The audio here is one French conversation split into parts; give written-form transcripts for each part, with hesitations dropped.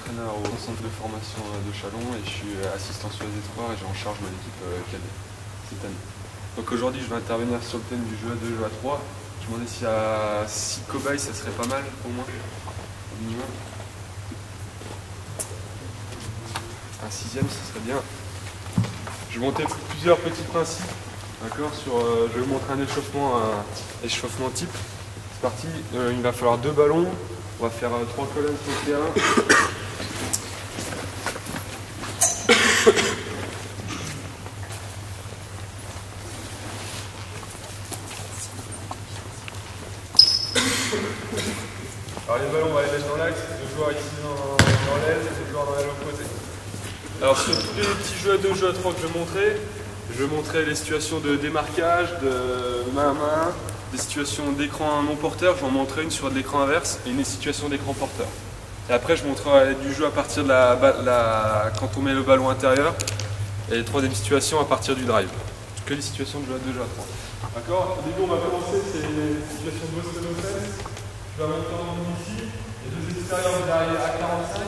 entraîneur au centre de formation de Chalon et je suis assistant sur les espoirs et j'ai en charge l'équipe cadet cette année. Donc aujourd'hui je vais intervenir sur le thème du jeu à 2, jeu à 3. Je me demandais s'il y a 6 cobayes, ça serait pas mal au moins, au minimum. Un 6e, ça serait bien. Je vais monter plusieurs petits principes, d'accord, je vais vous montrer un échauffement type. C'est parti, il va falloir 2 ballons, on va faire 3 colonnes sur le terrain. Alors les ballons, on va les mettre dans l'axe, 2 joueurs ici dans l'aile, 2 joueurs dans l'aile opposée. Alors sur tous les petits jeux à 2, jeux à 3 que je vais montrer les situations de démarquage, de main à main, des situations d'écran non porteur, je vais en montrer une sur de l'écran inverse et une situation d'écran porteur. Et après je montrerai du jeu à partir de quand on met le ballon intérieur et les troisième situation à partir du drive. Que les situations de jeu à 2, jeu à 3. D'accord? Au début on va commencer, c'est les situations de Boston Offense. Je vais monter en ligne ici, les 2 extérieurs vous arrivez à 45.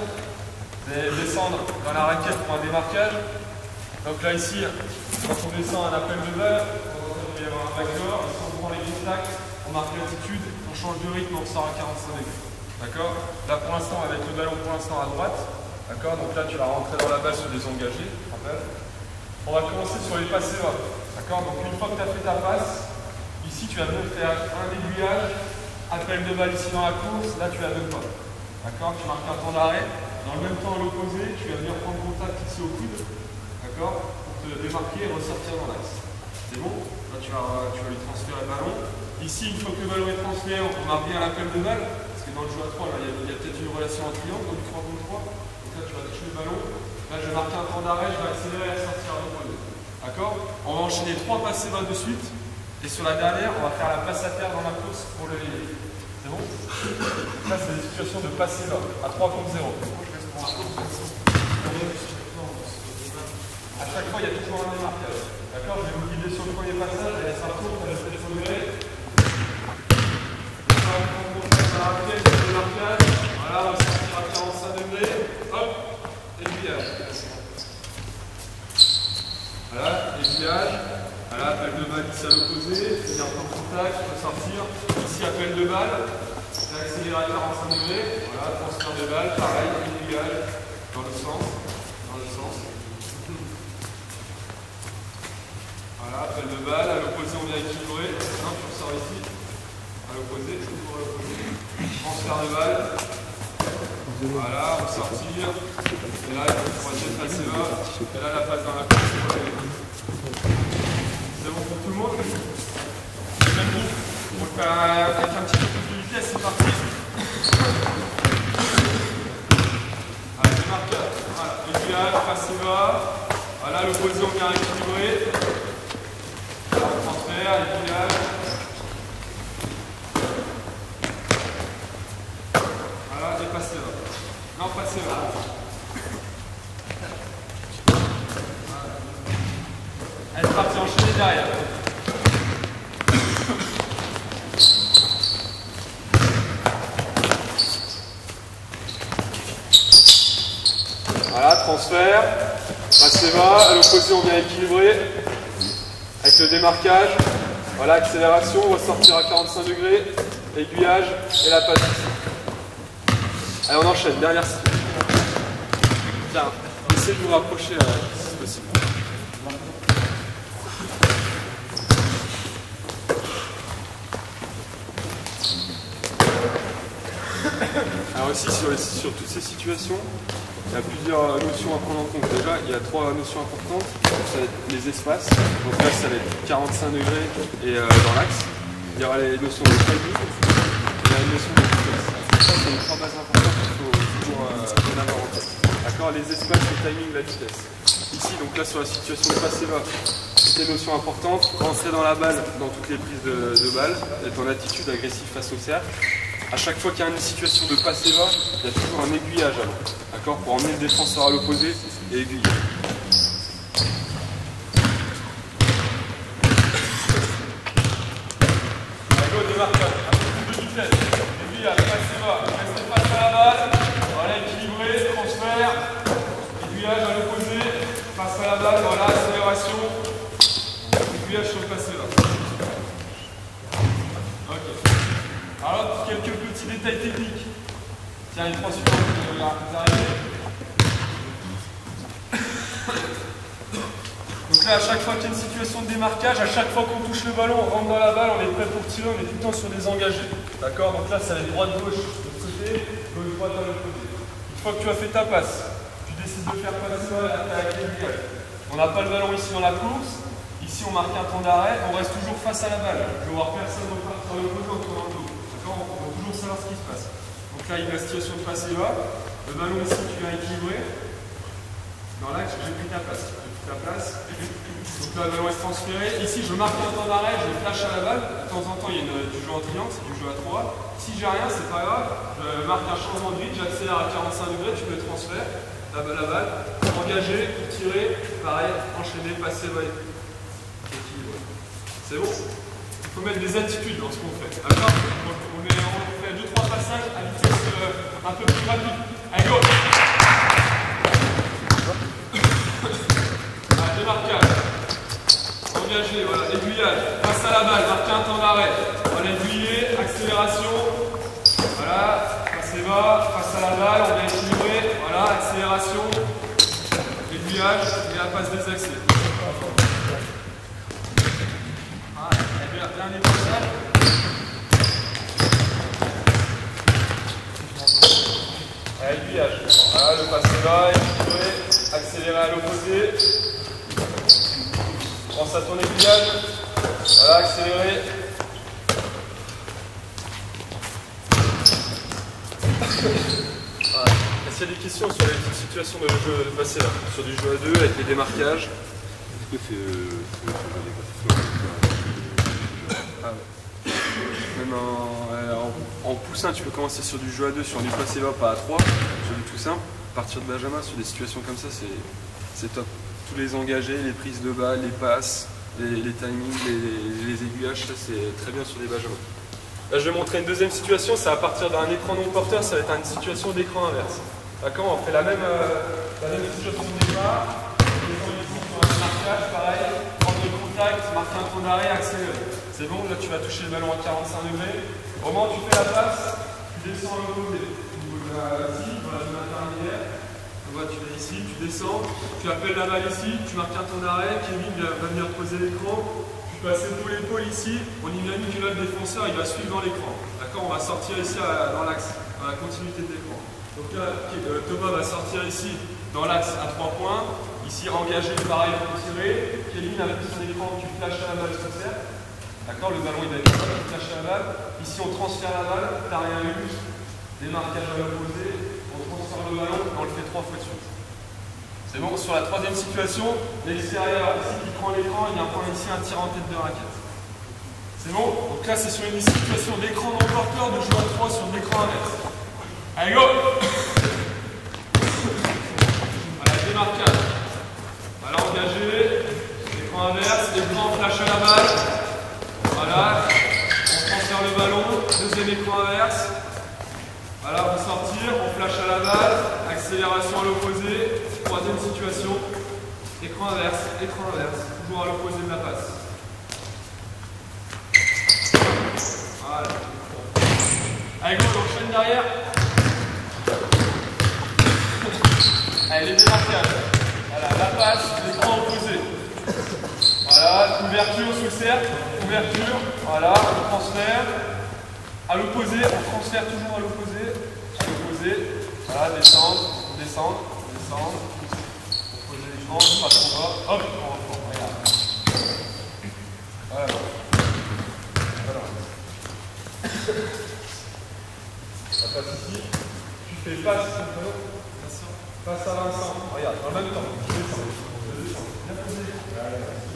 Vous allez descendre dans la raquette pour un démarquage. Donc là ici, quand on descend un appel de balle, il va y avoir un backdoor, si on prend les contacts, on marque l'altitude, on change de rythme, on sort à 45 degrés. D'accord? Là pour l'instant, avec le ballon pour l'instant à droite. D'accord? Donc là tu vas rentrer dans la balle sur des engagés. On va commencer sur les passes bas. D'accord? Donc une fois que tu as fait ta passe, ici tu vas venir faire un aiguillage, appel de balle ici dans la course, là tu la donnes pas. D'accord? Tu marques un temps d'arrêt. Dans le même temps à l'opposé, tu vas venir prendre contact ici au coude, d'accord, pour te démarquer et ressortir dans l'axe. C'est bon? Là tu vas lui transférer le ballon. Ici, une fois que le ballon est transféré, on marque bien l'appel de balle, parce que dans le jeu à 3, il y a peut-être une relation en triangle, donc 3 contre 3. Donc là tu vas toucher le ballon. Là je vais marquer un temps d'arrêt, je vais accélérer et sortir à l'opposé. D'accord? On va enchaîner 3 passes bas de suite. Et sur la dernière, on va faire la passe à terre dans la course pour le lever. C'est bon? Là c'est des situations de passer bas, à 3 contre 0. À chaque fois, il y a toujours un démarquage. D'accord? Je vais vous guider sur le premier passage, et ça tourne, ça laisse degrés. Démarquage. Voilà, on va sortir à 45 degrés. Hop, aiguillage. Voilà, aiguillage. Voilà, appel de balle ici à l'opposé. Finir en contact, on va sortir. Ici, appel de balle. Accélérer à 45 degrés, voilà, transfert de balle, pareil, aiguillage, dans le sens. Voilà, appel de balle, à l'opposé on vient équilibrer, non, tu ressors ici, à l'opposé, toujours à l'opposé, transfert de balle, voilà, ressortir, et là, il faut croiser, passer là, et là, la passe dans la course, c'est bon pour tout le monde? Même groupe, on le fait avec un petit peu plus de vitesse, c'est parti. Allez, démarquage, voilà, aiguillage, passez bas, voilà, l'opposé on vient équilibrer, transfert, aiguillage, voilà, et passez bas, non, passez bas. Allez, c'est parti, enchaînez derrière. Voilà, transfert, passez bas, à l'opposé on vient équilibrer, avec le démarquage, voilà, accélération, on va sortir à 45 degrés, aiguillage et la passe ici. Allez, on enchaîne, dernière série. Tiens, essayez de vous rapprocher si c'est possible. Alors ici, sur toutes ces situations, il y a plusieurs notions à prendre en compte. Déjà, il y a 3 notions importantes. Ça va être les espaces. Donc là, ça va être 45 degrés et dans l'axe. Il y aura les notions de timing et la notion de vitesse. Ça, c'est les 3 bases importantes qu'il faut toujours bien avoir en tête. D'accord? Les espaces, le timing, la vitesse. Ici, donc là, sur la situation de passer bas, toutes les notions importantes. Rentrer dans la balle, dans toutes les prises de balle, être en attitude agressive face au cercle. À chaque fois qu'il y a une situation de passer bas, il y a toujours un aiguillage avant, d'accord, pour emmener le défenseur à l'opposé et aiguiller. Allez, go, démarquage, un peu plus de vitesse, aiguillage, passez bas, restez face à la balle, voilà, équilibré, transfert. Tiens, les 3 suivants, vous arrivez. Donc là, à chaque fois qu'il y a une situation de démarquage, à chaque fois qu'on touche le ballon, on rentre dans la balle, on est prêt pour tirer, on est tout le temps sur des engagés. D'accord? Donc là, ça va être droite-gauche de l'autre côté, gauche-droite à l'autre côté. Une fois que tu as fait ta passe, tu décides de faire passer avec les dégages. On n'a pas le ballon ici dans la course. Ici, on marque un temps d'arrêt, on reste toujours face à la balle. Je veux voir personne repartir sur le côté en tournant le dos. D'accord? On va toujours savoir ce qui se passe. Donc là, il y a une situation de passe et va. Le ballon ici, tu viens équilibrer. Dans l'axe, j'ai pris ta place. J'ai pris ta place. Donc là, le ballon est transféré. Ici, je marque un temps d'arrêt, je flash à la balle. De temps en temps, il y a du jeu en triangle, c'est du jeu à 3. Si j'ai rien, c'est pas grave. Je marque un changement de rythme, j'accélère à 45 degrés, tu me transfères. La balle, engagé, pour tirer, pareil, enchaîner, passer, va équilibré. C'est bon? Il faut mettre des attitudes dans ce qu'on fait. D'accord? On fait 2-3 passages à vitesse un peu plus rapide. Allez, go! Démarquage, engagé, voilà, aiguillage, passe à la balle, marquer un temps d'arrêt, voilà, aiguiller, accélération, voilà, passez bas, face à la balle, on vient équilibrer, voilà, accélération, aiguillage et la passe des accès. Voilà, dernier passage. Aiguillage, voilà, le passer bas, équilibrer, accélérer à l'opposé. Pense à ton aiguillage. Voilà, accélérer. Voilà. Est-ce qu'il y a des questions sur les situations de jeu passé là, sur du jeu à 2 avec les démarquages? Est-ce que c'est Même en poussin, tu peux commencer sur du jeu à 2, sur du passé bas, pas à 3, sur du tout simple. Partir de Benjamin sur des situations comme ça, c'est top. Tous les engagés, les prises de balles, les passes, les timings, les aiguillages, ça c'est très bien sur les Benjamins. Là je vais montrer une deuxième situation, c'est à partir d'un écran non porteur, ça va être une situation d'écran inverse. D'accord? On fait la même situation de départ, on descend ici sur un marquage, pareil, prendre le contact, marquer un temps d'arrêt, accélérer. C'est bon, là tu vas toucher le ballon à 45 degrés. Au moment où tu fais la passe, tu descends à l'opposé. Ici, dans la zone intermédiaire. Tu viens ici, tu descends, tu appelles la balle ici, tu marques un temps d'arrêt, Kevin va venir poser l'écran, tu passes l'épaule ici, on imagine que là le défenseur il va suivre dans l'écran. D'accord? On va sortir ici dans l'axe, dans la continuité de l'écran. Donc là, Thomas va sortir ici dans l'axe à 3 points, ici engagé pareil pour tirer, Kevin avec son écran, tu flashes à la balle sur terre. D'accord? Le ballon il va être là, tu flashes à la balle, ici on transfère la balle, t'as rien eu, démarquage à l'opposé. On transfère le ballon et on le fait 3 fois de suite. C'est bon, sur la troisième situation, l'extérieur ici qui prend l'écran, il y a un point ici, un tir en tête de raquette. C'est bon? Donc là c'est sur une situation d'écran non porteur, de jeu à 3 sur l'écran inverse. Allez go! Voilà, démarquage. Voilà, engagé, écran inverse, écran flash à la balle. Voilà, on transfère le ballon, deuxième écran inverse. Voilà, on peut sortir, on flash à la balle, accélération à l'opposé, troisième situation, écran inverse, toujours à l'opposé de la passe. Voilà. Allez, go, on enchaîne derrière. Allez, les démarquages. Voilà, la passe, l'écran opposé. Voilà, ouverture sous le cercle, ouverture, voilà, on transfère. À l'opposé, on transfère toujours à l'opposé, voilà, descendre, opposer les jambes, pas trop bas, hop, on regarde. Voilà. Ça passe ici, tu fais face à Vincent, regarde, dans le même temps, je descends, bien posé.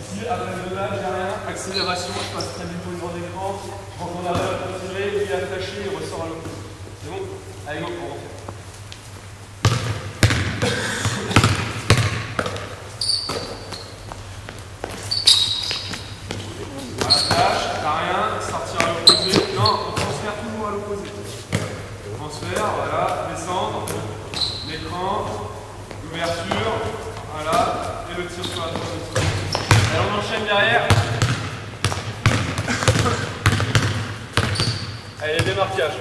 Ici, après le donnage, j'ai rien, accélération, je passe très vite au niveau d'écran, je rentre dans la balle pour tirer, il a flashé, il ressort à l'opposé. C'est bon? Allez, go, on refait. Voilà, flash, t'as rien, sortir à l'opposé. Non, on transfère toujours à l'opposé. Transfert, voilà, descendre, l'écran, l'ouverture, voilà, et le tir sur la troisième. Alors on enchaîne derrière. Allez, les démarquages.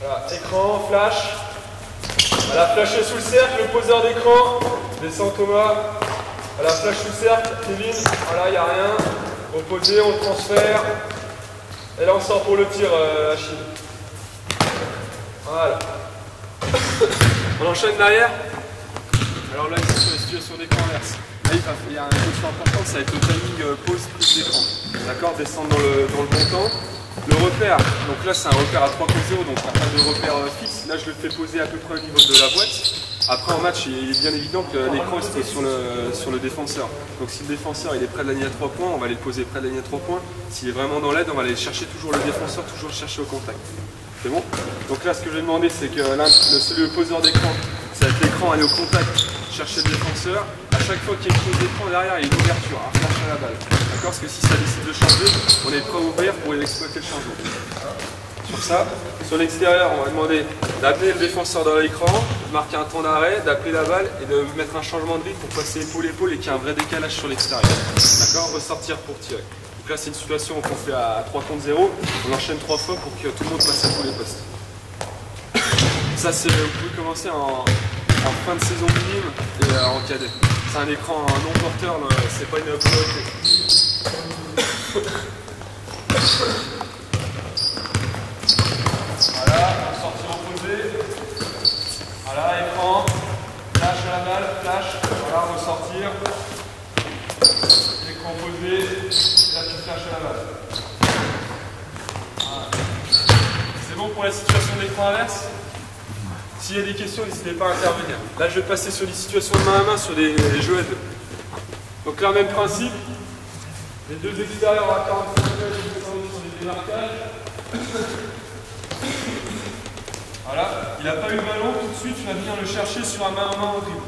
Voilà, écran, flash. Voilà, flasher sous le cercle, le poseur d'écran. Descend Thomas. Voilà, flash sous le cercle, Kevin. Voilà, il n'y a rien. Opposé, on le transfère. Et là, on sort pour le tir, Achille. Voilà. On enchaîne derrière. Alors là, ici, sur la situation d'écran inverse. Là, il y a une question importante, ça va être le timing pause prise d'écran. D'accord, descendre dans le bon temps. Le repère, donc là c'est un repère à 3.0, donc il n'y a pas de repère fixe. Là je le fais poser à peu près au niveau de la boîte. Après en match, il est bien évident que l'écran est sur le défenseur. Donc si le défenseur il est près de la ligne à 3 points, on va aller le poser près de la ligne à 3 points. S'il est vraiment dans l'aide, on va aller chercher toujours le défenseur, toujours chercher au contact. C'est bon? Donc là ce que je vais demander, c'est que là, le poseur d'écran, c'est avec l'écran aller au contact, chercher le défenseur. À chaque fois qu'il y a une pause d'écran derrière, il y a une ouverture, un flash à la balle. D'accord? Parce que si ça décide de changer, on est prêt à ouvrir pour exploiter le changement. Sur ça, sur l'extérieur, on va demander d'appeler le défenseur dans l'écran, de marquer un temps d'arrêt, d'appeler la balle et de mettre un changement de rythme pour passer épaule-épaule et qu'il y ait un vrai décalage sur l'extérieur. D'accord? Ressortir pour tirer. Donc là, c'est une situation qu'on fait à 3 contre 0. On enchaîne 3 fois pour que tout le monde passe à tous les postes. Ça, vous pouvez commencer en fin de saison minime et en cadet. C'est un écran non porteur, c'est pas une priorité. Voilà, on sortir opposé. Voilà, écran. Flash à la balle, flash. Voilà, ressortir. Écran opposé. Là, tu flashes à la balle. Voilà. C'est bon pour la situation d'écran inverse? S'il y a des questions, n'hésitez pas à intervenir. Là, je vais passer sur des situations de main à main sur des jeux à deux. Donc là, même principe. Les deux extérieurs à 45 mètres, je vais descendre sur des démarquages. Voilà, il n'a pas eu le ballon, tout de suite, tu vas venir le chercher sur un main à main en dribble.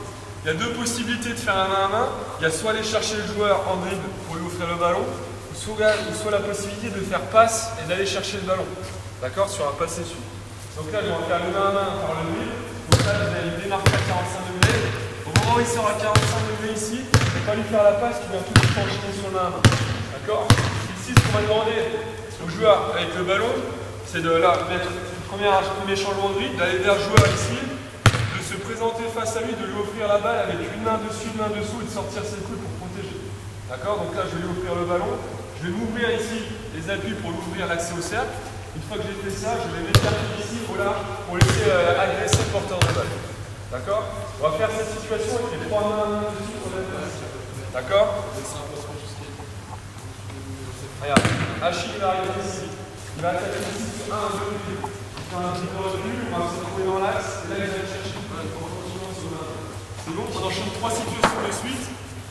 Il y a deux possibilités de faire un main à main. Il y a soit aller chercher le joueur en dribble pour lui offrir le ballon, ou soit la possibilité de faire passe et d'aller chercher le ballon. D'accord? Sur un passe essuie. Donc là, je vais faire le main à main par le dribble. Donc là, je vais le démarquer à 45 degrés. Au moment où il sort à 45 degrés ici, je ne vais pas lui faire la passe, tu viens tout de suite enchaîner sur le main à main. D'accord? Ici, ce qu'on va demander au joueur avec le ballon, c'est de là mettre le premier changement de rythme, d'aller vers le joueur ici, de se présenter face à lui, de lui offrir la balle avec une main dessus, une main dessous et de sortir ses coudes pour protéger. D'accord? Donc là, je vais lui offrir le ballon. Je vais m'ouvrir ici les appuis pour lui ouvrir l'accès au cercle. Une fois que j'ai fait ça, je vais m'écarter ici au large pour laisser agresser le porteur de balle. D'accord? On va faire cette situation avec les trois mains dessus pour la place. D'accord? Regarde, Achille va arriver ici. Il va attaquer ici sur 1, 2, 8. Il fait un petit peu recul, on va se trouver dans l'axe. Et là, il va chercher sur main. C'est bon, on enchaîne 3 situations de suite.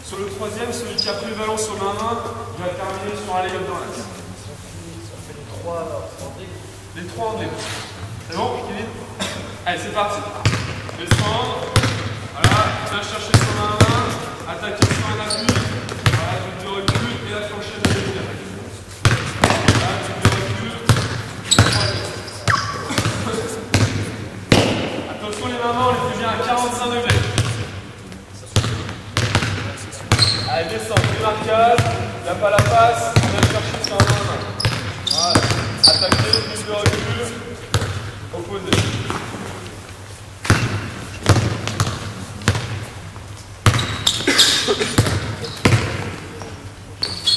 Sur le troisième, celui qui a pris le ballon sur main 1, il va terminer sur un lay-up dans l'axe. Les trois en dribble. C'est bon, Kevin? Allez, c'est parti. Descendre. Voilà, viens chercher son main à main. Attaquer sur un appui. Voilà, tu te recules et là tu enchaînes le deuxième. Voilà, tu te recules. Attention, les mains, on les fait bien à 45 degrés. Allez, descends, démarquage. Il n'y a pas la passe. On vient chercher sur un main à main. Voilà. Attaquer, plus de recul, opposé.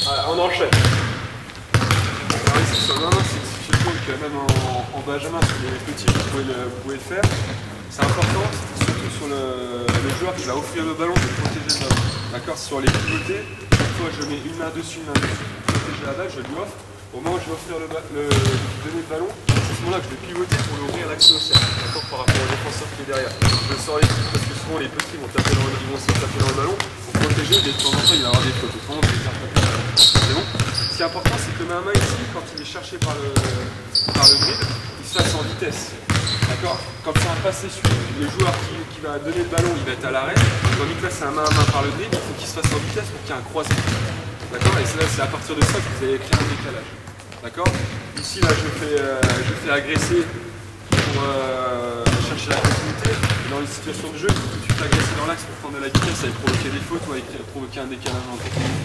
Voilà, on enchaîne. Alors ici, sur le main, c'est sûr que même en benjamin, sur les petits, vous pouvez le faire. C'est important, surtout sur le joueur qui va offrir le ballon, de protéger le ballon. D'accord? Sur les pivotés, chaque fois je mets une main dessus, une main dessus, pour protéger la balle, je lui offre. Au moment où je vais offrir donner le ballon, c'est à ce moment-là que je vais pivoter pour lui ouvrir l'accès au cercle, d'accord, par rapport au défenseur qui est derrière. Je sors les petits parce que souvent les petits vont essayer de taper dans le ballon pour protéger, et de temps en temps il va y avoir des fautes. Autrement, je vais faire taper. C'est bon? Ce qui est important, c'est que le main à main ici, quand il est cherché par le grid, il se fasse en vitesse. D'accord? Quand c'est un passe essuie, le joueur qui va donner le ballon, il va être à l'arrêt. Tandis que là, c'est un main à main par le grid, il faut qu'il se fasse en vitesse pour qu'il y ait un croisement. D'accord? Et c'est à partir de ça que vous allez créer un décalage. D'accord? Ici, là, je fais agresser pour chercher la continuité. Dans les situations de jeu, il faut tout de suite agresser dans l'axe pour prendre de la vitesse, avec provoquer des fautes ou avec provoquer un décalage en continu.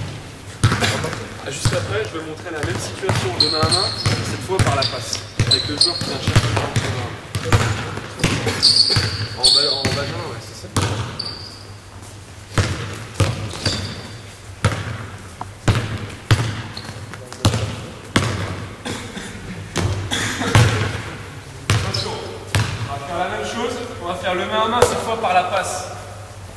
Juste après, je vais montrer la même situation de main à main, cette fois par la passe, avec le joueur qui vient chercher le ballon. En Benjamin, ouais, c'est ça. Attention, on va faire la même chose, on va faire le main à main cette fois par la passe.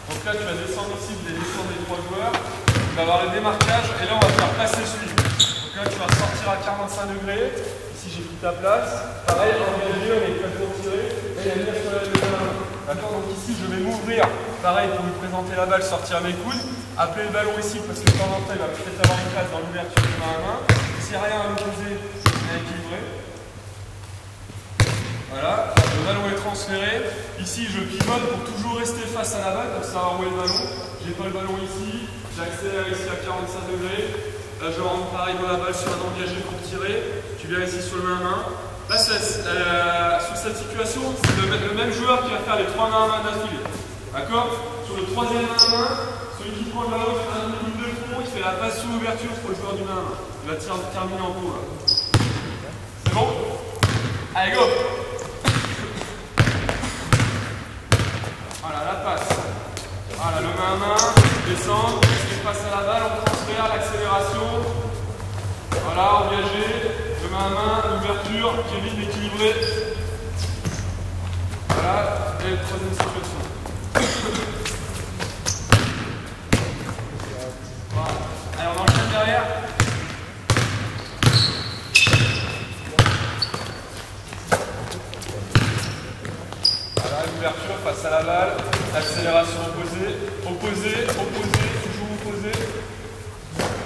Donc là tu vas descendre ici, descendre les trois joueurs, tu vas avoir le démarquage et là on va faire passer celui. Donc là tu vas sortir à 45 degrés, ici j'ai pris ta place, pareil, engagé, on est prêt pour tirer, et il y a venir sur la main. D'accord, donc ici je vais m'ouvrir, pareil pour lui présenter la balle, sortir mes coudes, appeler le ballon ici parce que de temps en temps il va peut-être avoir une place dans l'ouverture de main à main. S'il n'y a rien à l'opposé, c'est équilibré. Voilà, le ballon est transféré. Ici, je pivote pour toujours rester face à la balle, pour savoir où est le ballon. J'ai pas le ballon ici, j'accélère ici à 45 degrés. Là, je rentre pareil dans la balle sur un engagé pour tirer. Tu viens ici sur le main à main. Là, sur cette situation, c'est le même joueur qui va faire les trois mains à main d'affilée. D'accord? Sur le troisième main à main, celui qui prend le ballon, il fait un double de fond, il fait la passe sous l'ouverture pour le joueur du main à main. Il va terminer en pot. C'est bon? Allez, go! Voilà, la passe. Voilà, le main à main, descendre, rester face à la balle, on transfère l'accélération. Voilà, engagé, le main à main, l'ouverture, Kevin équilibré. Voilà, et la troisième situation. Voilà. Allez, on enchaîne derrière. Ouverture face à la balle, accélération opposée, opposée, opposée, toujours opposée.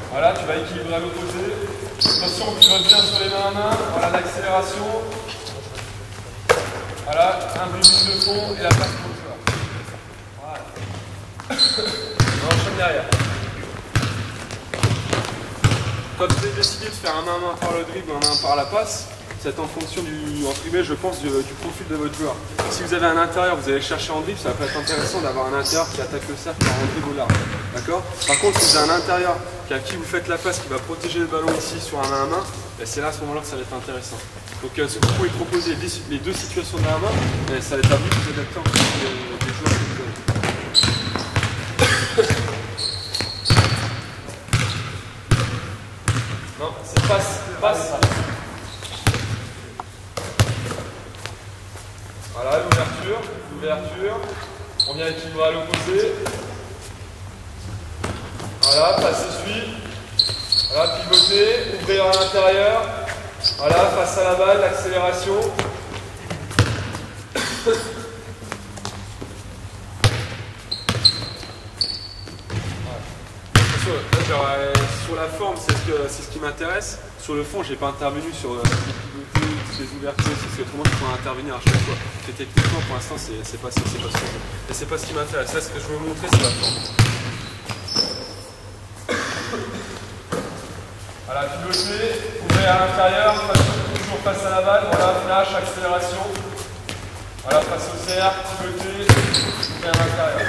Voilà, tu vas équilibrer à l'opposé. Attention, tu vas bien sur les mains à main. Voilà l'accélération. Voilà, un dribbling de fond et la passe pour le joueur. Voilà. On enchaîne derrière. Quand vous avez décidé de faire un main à main par le dribble ou un main par la passe, c'est en fonction du, entre guillemets, je pense, du profil de votre joueur. Si vous avez un intérieur, vous allez chercher en dribble, ça peut être intéressant d'avoir un intérieur qui attaque le cercle par un dribble au large. D'accord? Par contre, si vous avez un intérieur à qui vous faites la passe, qui va protéger le ballon ici sur un main à main, c'est là à ce moment-là que ça va être intéressant. Donc, si vous pouvez proposer les deux situations de main à main, ça va être à vous de vous adapter en fonction des joueurs que vous avez. Non, c'est passe. Voilà, l'ouverture, on vient équilibrer à l'opposé. Voilà, passe suit. Voilà, pivoter, ouvrir à l'intérieur. Voilà, face à la balle, l'accélération. Sur la forme, c'est ce qui m'intéresse. Sur le fond, je n'ai pas intervenu sur les ouvertures, c'est autrement qu'il faut intervenir à chaque fois. Et techniquement, pour l'instant, c'est pas ça. Et c'est pas ce qui m'intéresse. Là, ce que je veux vous montrer, c'est la forme. Voilà, pivoter, ouvrir à l'intérieur, toujours face à la balle. Voilà, flash, accélération. Voilà, face au cercle, pivoter, ouvrir à l'intérieur.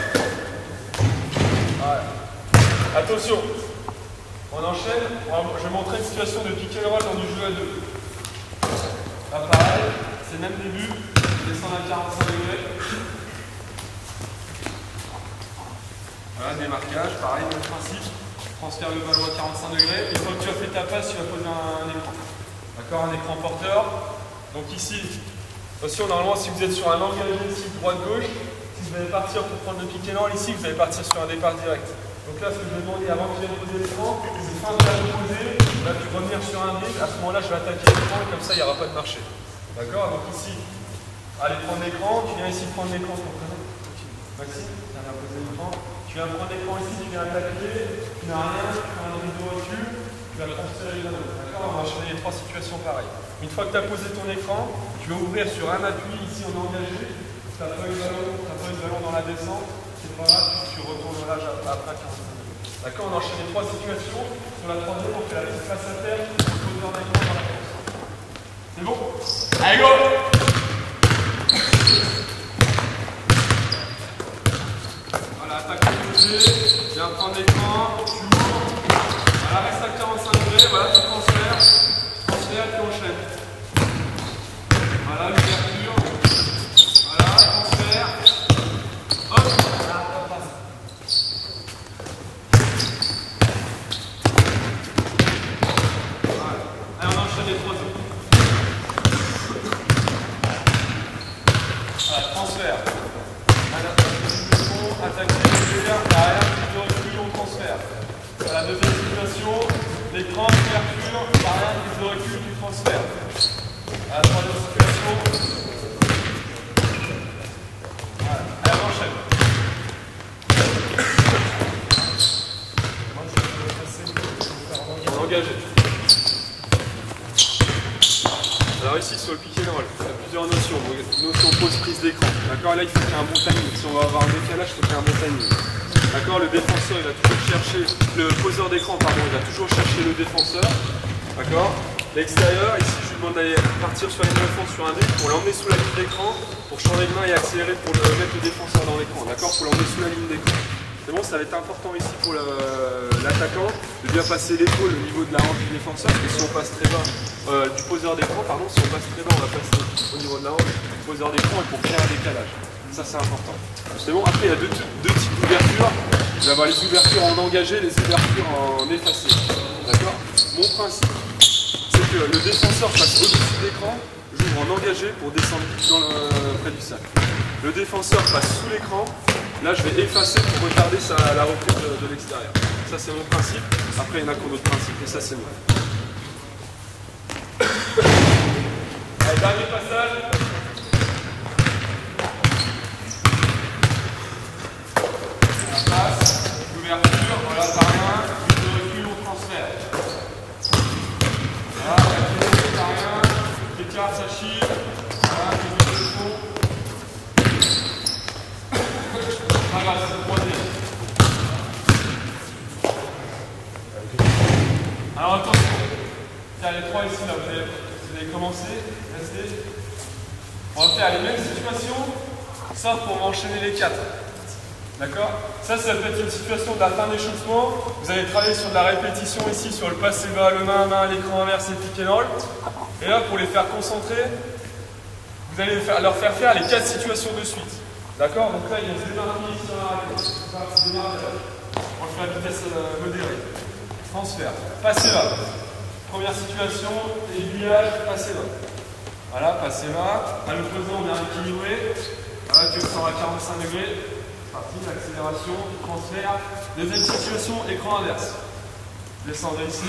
Voilà. Attention, on enchaîne. Je vais montrer une situation de pick and roll dans du jeu à deux. Là, pareil, c'est le même début. Descendre à 45 degrés. Voilà, démarquage, pareil, même principe. Transfère le ballon à 45 degrés. Une fois que tu as fait ta passe, tu vas poser un écran. D'accord, un écran porteur. Donc ici, attention, normalement, si vous êtes sur un engagé ici, droite-gauche, si vous allez partir pour prendre le pick and roll ici, vous allez partir sur un départ direct. Donc là, ce que je vais demander avant que tu viennes poser l'écran, c'est fin de la poser, là tu revenir sur un dribble, à ce moment-là je vais attaquer l'écran et comme ça il n'y aura pas de marché. D'accord? Donc ici, allez prendre l'écran, tu viens ici prendre l'écran pour présenter. Maxime, tu viens poser l'écran, tu viens prendre l'écran ici, tu viens attaquer, tu n'as rien, tu fais un dribble de recul, tu vas transférer les anneaux. D'accord? On va enchaîner les trois situations pareilles. Une fois que tu as posé ton écran, tu vas ouvrir sur un appui ici en engagé, tu n'as pas eu le ballon dans la descente. C'est pas grave, tu retournes là après 15 minutes. D'accord, on enchaîne les trois situations. Sur la troisième, on fait la petite face à terre, on pose un écran dans la course. C'est bon? Allez, go! Voilà, attaque opposée, viens prendre l'écran, tu ouvres. Voilà, reste à 45 degrés, voilà, tu transfères, et tu enchaînes. Voilà, l'ouverture. enchaîne les troisièmes. Voilà, transfert. Attaquer, derrière, puis de recul, on transfère. Voilà, deuxième situation, l'écran, ouverture, derrière, puis de recul, tu transfères. À la troisième situation. Voilà, allez, on enchaîne. On engage. Alors ici sur le pick and roll, il y a plusieurs notions. Notion pause prise d'écran. D'accord, là il faut qu'il y ait un bon timing. Si on va avoir un décalage, il faut qu'il y ait un bon timing. D'accord, le défenseur il va toujours chercher, le poseur d'écran pardon, il va toujours chercher le défenseur. D'accord. L'extérieur, ici je lui demande d'aller partir sur la ligne de fond sur un dé pour l'emmener sous la ligne d'écran, pour changer de main et accélérer pour mettre le défenseur dans l'écran. D'accord, pour l'emmener sous la ligne d'écran. C'est bon, ça va être important ici pour l'attaquant de bien passer l'épaule au niveau de la hanche du défenseur, parce que si on passe très bas, du poseur d'écran, pardon, si on passe très bas, on va passer au niveau de la hanche du poseur d'écran et pour créer un décalage. Ça c'est important. C'est bon, après il y a deux types d'ouvertures. Il va y avoir les ouvertures en engagé, les ouvertures en effacé. D'accord. Mon principe, c'est que le défenseur passe au-dessus de l'écran, j'ouvre en engagé pour descendre près du sac. Le défenseur passe sous l'écran. Là, je vais effacer pour retarder la reprise de l'extérieur. Ça, c'est mon principe. Après, il y en a qui ont d'autres principes, et ça, c'est moi. Allez, dernier passage. La passe, l'ouverture, voilà, t'as rien. Vite de recul, on transfère. Voilà, t'as rien. T'écartes, ça chie. Voilà, tu mets le fond. Voilà, c'est le troisième. Alors attention, il y a les trois ici, là, vous allez commencer, restez. On va faire les mêmes situations, sauf pour enchaîner les quatre. D'accord? Ça peut être une situation de la fin d'échauffement. Vous allez travailler sur de la répétition ici, sur le passé bas, le main à main, l'écran inversé, pick and roll. Et là, pour les faire concentrer, vous allez leur faire faire les quatre situations de suite. D'accord? Donc là, il y a ce démarrage sur la on le fait à vitesse modérée. Transfert. Passez bas. Première situation, aiguillage, passez bas. Voilà, passez bas. À l'opposé, on vient équilibrer. Voilà, tu sors à 45 degrés. C'est parti, l'accélération, transfert. Deuxième situation, écran inverse. Descendez ici.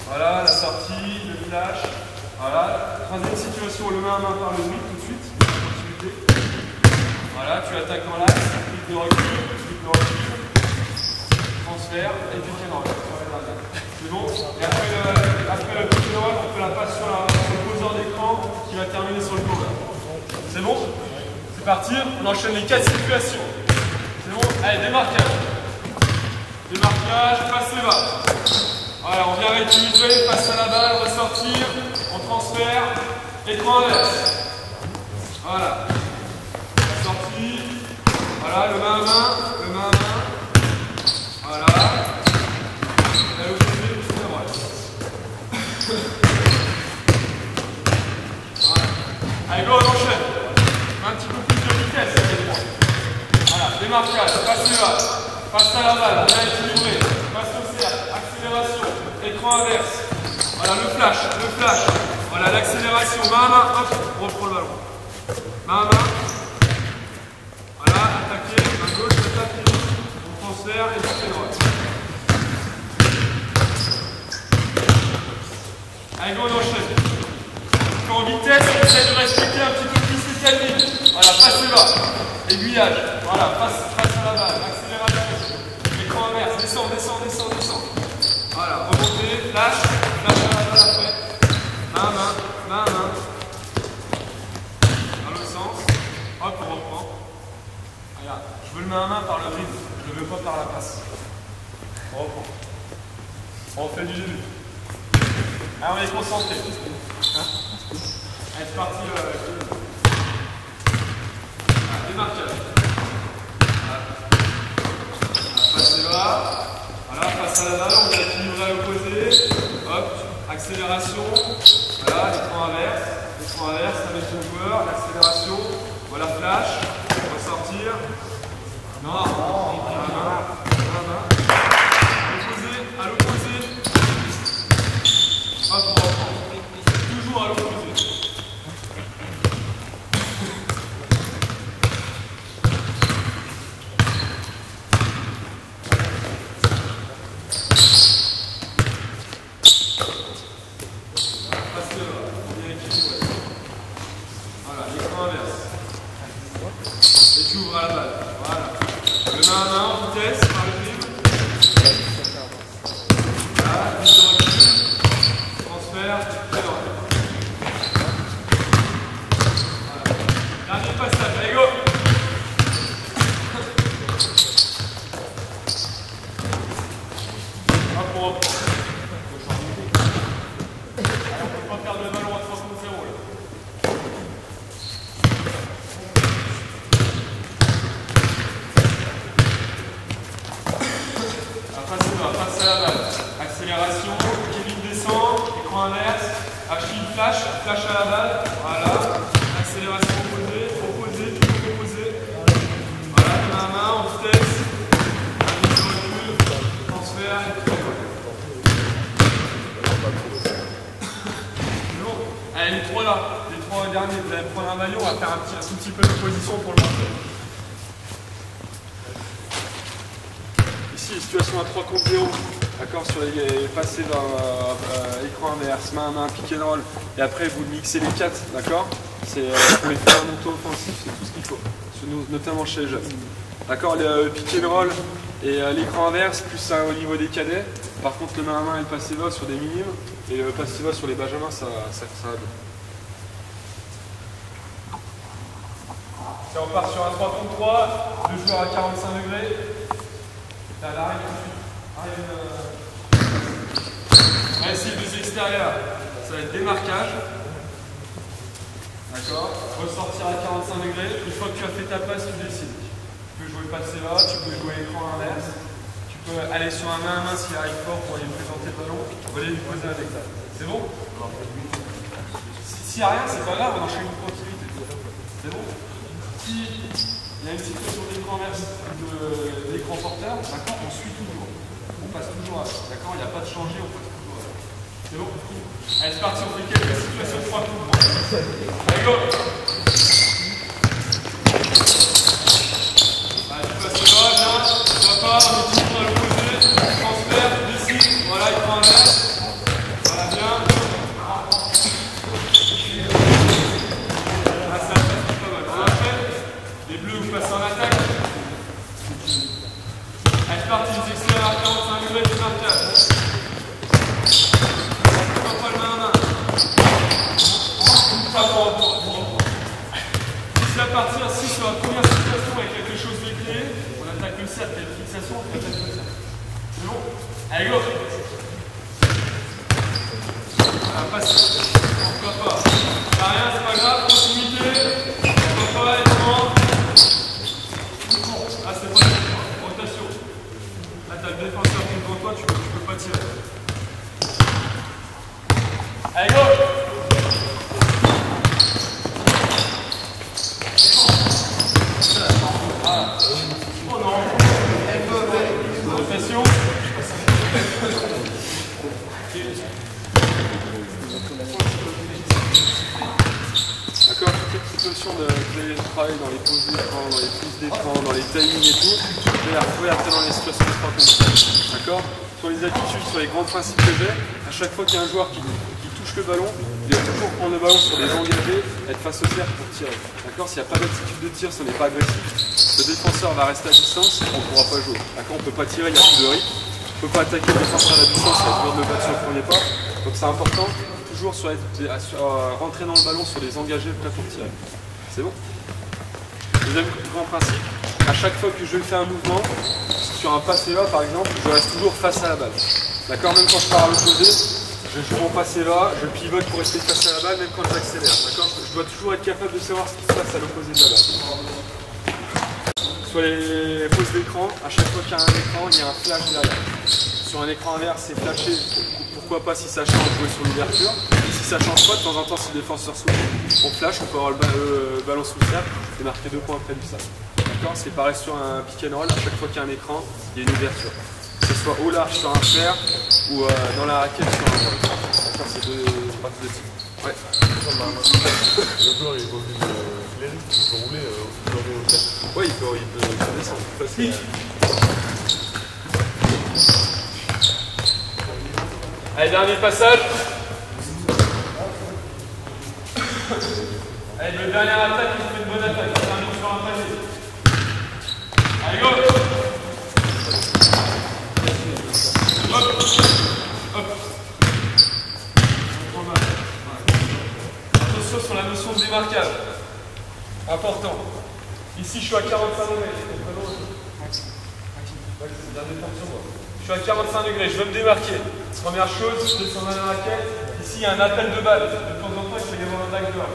Voilà, la sortie, le flash. Voilà. Troisième situation, le main à main par le bruit, tout de suite. Continuité. Voilà, tu attaques dans l'axe, clic de recul, transfert et pick and roll. C'est bon. Et après le pick and roll, on fait la passe sur le poseur d'écran qui va terminer sur le cover. C'est bon? C'est parti, on enchaîne les quatre situations. C'est bon? Allez, démarquage. Démarquage, passe les bas. Voilà, on vient rééquilibrer, passe à la balle, ressortir, on transfère, écran inverse. Voilà. Sortie. Voilà, le main à main, le main à main. Voilà. Et l'opposé, le pick and roll. Voilà. Allez, go, on enchaîne. Un petit peu plus de vitesse, cette fois. Voilà, démarquage, passe les bas. Passe à la balle, on a équilibré. Passe au cercle, accélération, écran inverse. Voilà, le flash, le flash. Voilà, l'accélération, main à main, hop, on reprend le ballon. Main à main. Voilà, attaquer, main gauche, attaquer. On transfère et pick and roll. Allez, go, on enchaîne. En vitesse, on essaie de respecter un petit peu plus les timings. Voilà, passez bas. Aiguillage. Voilà, passe à la balle. Accélération. Écran inverse. Descend, descend, descend, descend. Voilà, remontez, flash. Flash à la balle après. Main à main, main à main. Dans l'autre sens. Hop, on reprend. Regarde, je veux le main à main par le rythme. Je ne veux pas par la passe. On reprend. On fait du début. Allez, on est concentré. Hein? Allez, c'est parti. Démarquage. Voilà. Passez bas. Voilà, passe à la balle, on va équilibrer à l'opposé. Hop, accélération. Voilà, écran inverse. Écran inverse, ça met son joueur. L'accélération. Voilà, flash. Ressortir. Non, à la main. À l'opposé. Hop, on reprend. on reprend. On ne peut pas perdre le ballon à 3 contre 0 là. Passe à la balle. Accélération, Kevin descend, écran inverse, Achille flash à la balle. Voilà. Accélération opposée, toujours opposée. Voilà, main à main, en vitesse. Transfert. Allez, les trois là, les trois derniers, vous allez prendre un maillot, on va faire un tout petit peu d'opposition pour le montrer. Ici, situation à 3 contre 0, d'accord, sur les passés dans écran inverse, main à main, pick and roll, et après vous mixez les 4, d'accord. C'est pour les fondamentaux offensifs, c'est tout ce qu'il faut, notamment chez les jeunes. D'accord, le pick and roll et l'écran inverse, plus ça au niveau des cadets. Par contre, le main à main et le passiva sur des minimes, et le passiva sur les benjamins, ça va bien. Si on part sur un 3 contre 3, 2 joueurs à 45 degrés. Là, l'arrêt tout de suite. Ici, deux extérieurs. Ça va être démarquage. D'accord. Ressortir à 45 degrés. Une fois que tu as fait ta passe, tu décides. Tu peux jouer passiva, tu peux jouer écran inverse. Tu peux aller sur un main à main s'il arrive fort pour lui présenter le ballon. Vous allez lui poser avec ça. C'est bon? S'il n'y a rien, c'est pas grave, on enchaîne une continuité. C'est bon? Si il y a une situation d'écran inverse de l'écran porteur, d'accord, on suit toujours. On passe toujours à ça. D'accord, il n'y a pas de changer, on passe toujours à ça. C'est bon? Allez, c'est parti, on fait quelques situations 3 coups. Allez, go! Allez, tu passes là, bien. Tu vas pas, on est toujours dans l'opposé. Transfert, décide. Voilà, écran inverse. Voilà, bien. En attaque. Allez, c'est parti, les extérieurs à 45 degrés de marquage. Pas le main à main. Pas pour reprendre. C'est à partir, si sur la première situation avec quelque chose de clé, on attaque le cercle, il y a une fixation, on attaque le cercle. C'est bon? Allez, go! Voilà, passe. Pourquoi pas? T'as rien, c'est pas grave, continuité. Pourquoi pas, élément. Ah, c'est pas une rotation. Là, tu as le défenseur devant toi, tu peux pas tirer. Allez, go! Ah. Oh non! Rotation. D'accord, toutes les petites notions de travail dans les pauses d'écran, dans les prises d'écran, dans les timings et tout, je vais les retrouver après dans les situations de 3 contre 3. D'accord? Sur les attitudes, sur les grands principes que j'ai, à chaque fois qu'il y a un joueur qui touche le ballon, il doit toujours prendre le ballon sur les engagés, être face au cercle pour tirer. D'accord? S'il n'y a pas d'attitude de tir, si on n'est pas agressif, le défenseur va rester à distance, on ne pourra pas jouer. D'accord? On ne peut pas tirer, il n'y a plus de rythme. On ne peut pas attaquer le défenseur à la distance, il y a dur de le battre sur le premier pas. Donc c'est important. Toujours rentrer dans le ballon sur les engagés prêts pour tirer. C'est bon? Deuxième grand principe, à chaque fois que je fais un mouvement, sur un passe là par exemple, je reste toujours face à la balle. D'accord? Même quand je pars à l'opposé, je joue mon passe là, je pivote pour rester face à la balle, même quand j'accélère. D'accord? Je dois toujours être capable de savoir ce qui se passe à l'opposé de la balle. Sur les poses d'écran, à chaque fois qu'il y a un écran, il y a un flash derrière. Sur un écran inverse, c'est flashé. Pourquoi pas si ça change, jouer sur l'ouverture. Et si ça change pas, de temps en temps, si le défenseur s'ouvre, on flash, on peut avoir le ballon sous le cercle et marquer 2 points après du sac. D'accord? C'est pareil sur un pick and roll, à chaque fois qu'il y a un écran, il y a une ouverture. Que ce soit au large sur un fer ou dans la raquette sur un roll. D'accord? C'est deux parties de type. Ouais. Le joueur il va il peut rouler au cercle. Oui, il peut descendre. Facile. Allez, dernier passage. Allez, le dernier attaque, il fait une bonne attaque. Il termine sur un panier. Allez, go! Hop! Hop! Attention sur la notion de démarquage. Important. Ici, je suis à 45 degrés. C'est la défense sur moi. Je suis à 45 degrés, je veux me démarquer. Première chose, je descends dans la raquette. Ici, il y a un appel de balle. De temps en temps, il peut y avoir un backdoor.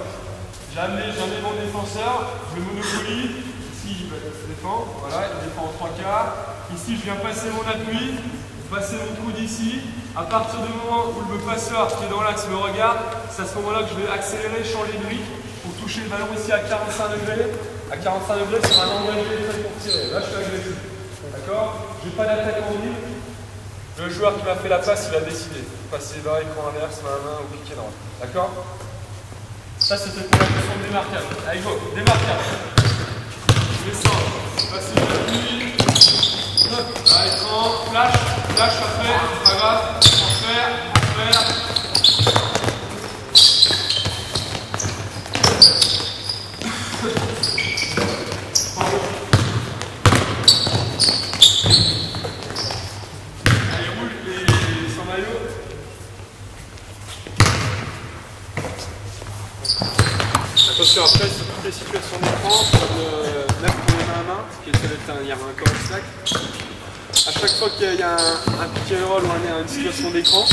J'ai amené mon défenseur, je le monopolie. Ici, il défend. Voilà, il défend en 3 quarts. Ici, je viens passer mon appui, passer mon coude ici. À partir du moment où le passeur qui est dans l'axe me regarde, c'est à ce moment-là que je vais accélérer, changer de rythme pour toucher le ballon ici à 45 degrés. À 45 degrés, c'est un engagé très pour tirer. Là, je suis agressif. D'accord? Je n'ai pas d'attaque en ligne. Le joueur qui m'a fait la passe, il a décidé. Passer vers écran inverse, main à main ou piqué droit. D'accord? Ça, c'était pour la question de démarquage. Allez, go, démarquage. Je descends, passer l'appui. À écran, flash, après, c'est pas grave. Transfert. Allez, roule les sans maillot. Attention, après, sur toutes les situations d'écran, comme même pour les mains à main, qui il y a un corps slack. À chaque fois qu'il y a un pick and roll ou une situation d'écran,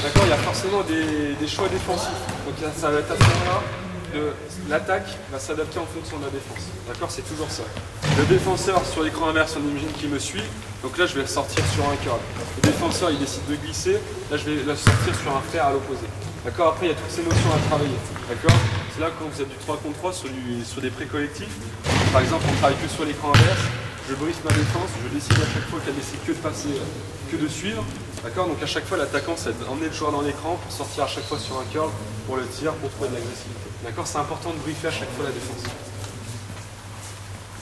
d'accord, il y a forcément des choix défensifs. Donc ça va être à ce moment-là, l'attaque va s'adapter en fonction de la défense. D'accord, c'est toujours ça. Le défenseur sur l'écran inverse, on imagine qu'il me suit. Donc là, je vais sortir sur un curl. Le défenseur, il décide de glisser. Là, je vais le sortir sur un fer à l'opposé. D'accord, après, il y a toutes ces notions à travailler. D'accord, c'est là quand vous êtes du 3 contre 3 sur des pré-collectifs. Par exemple, on travaille que sur l'écran inverse. Je brise ma défense, je décide à chaque fois qu'elle décide que de passer, que de suivre. D'accord, donc à chaque fois l'attaquant c'est d'emmener le joueur dans l'écran pour sortir à chaque fois sur un curl pour le tir, pour trouver de l'agressivité. D'accord, c'est important de briefer à chaque fois la défense.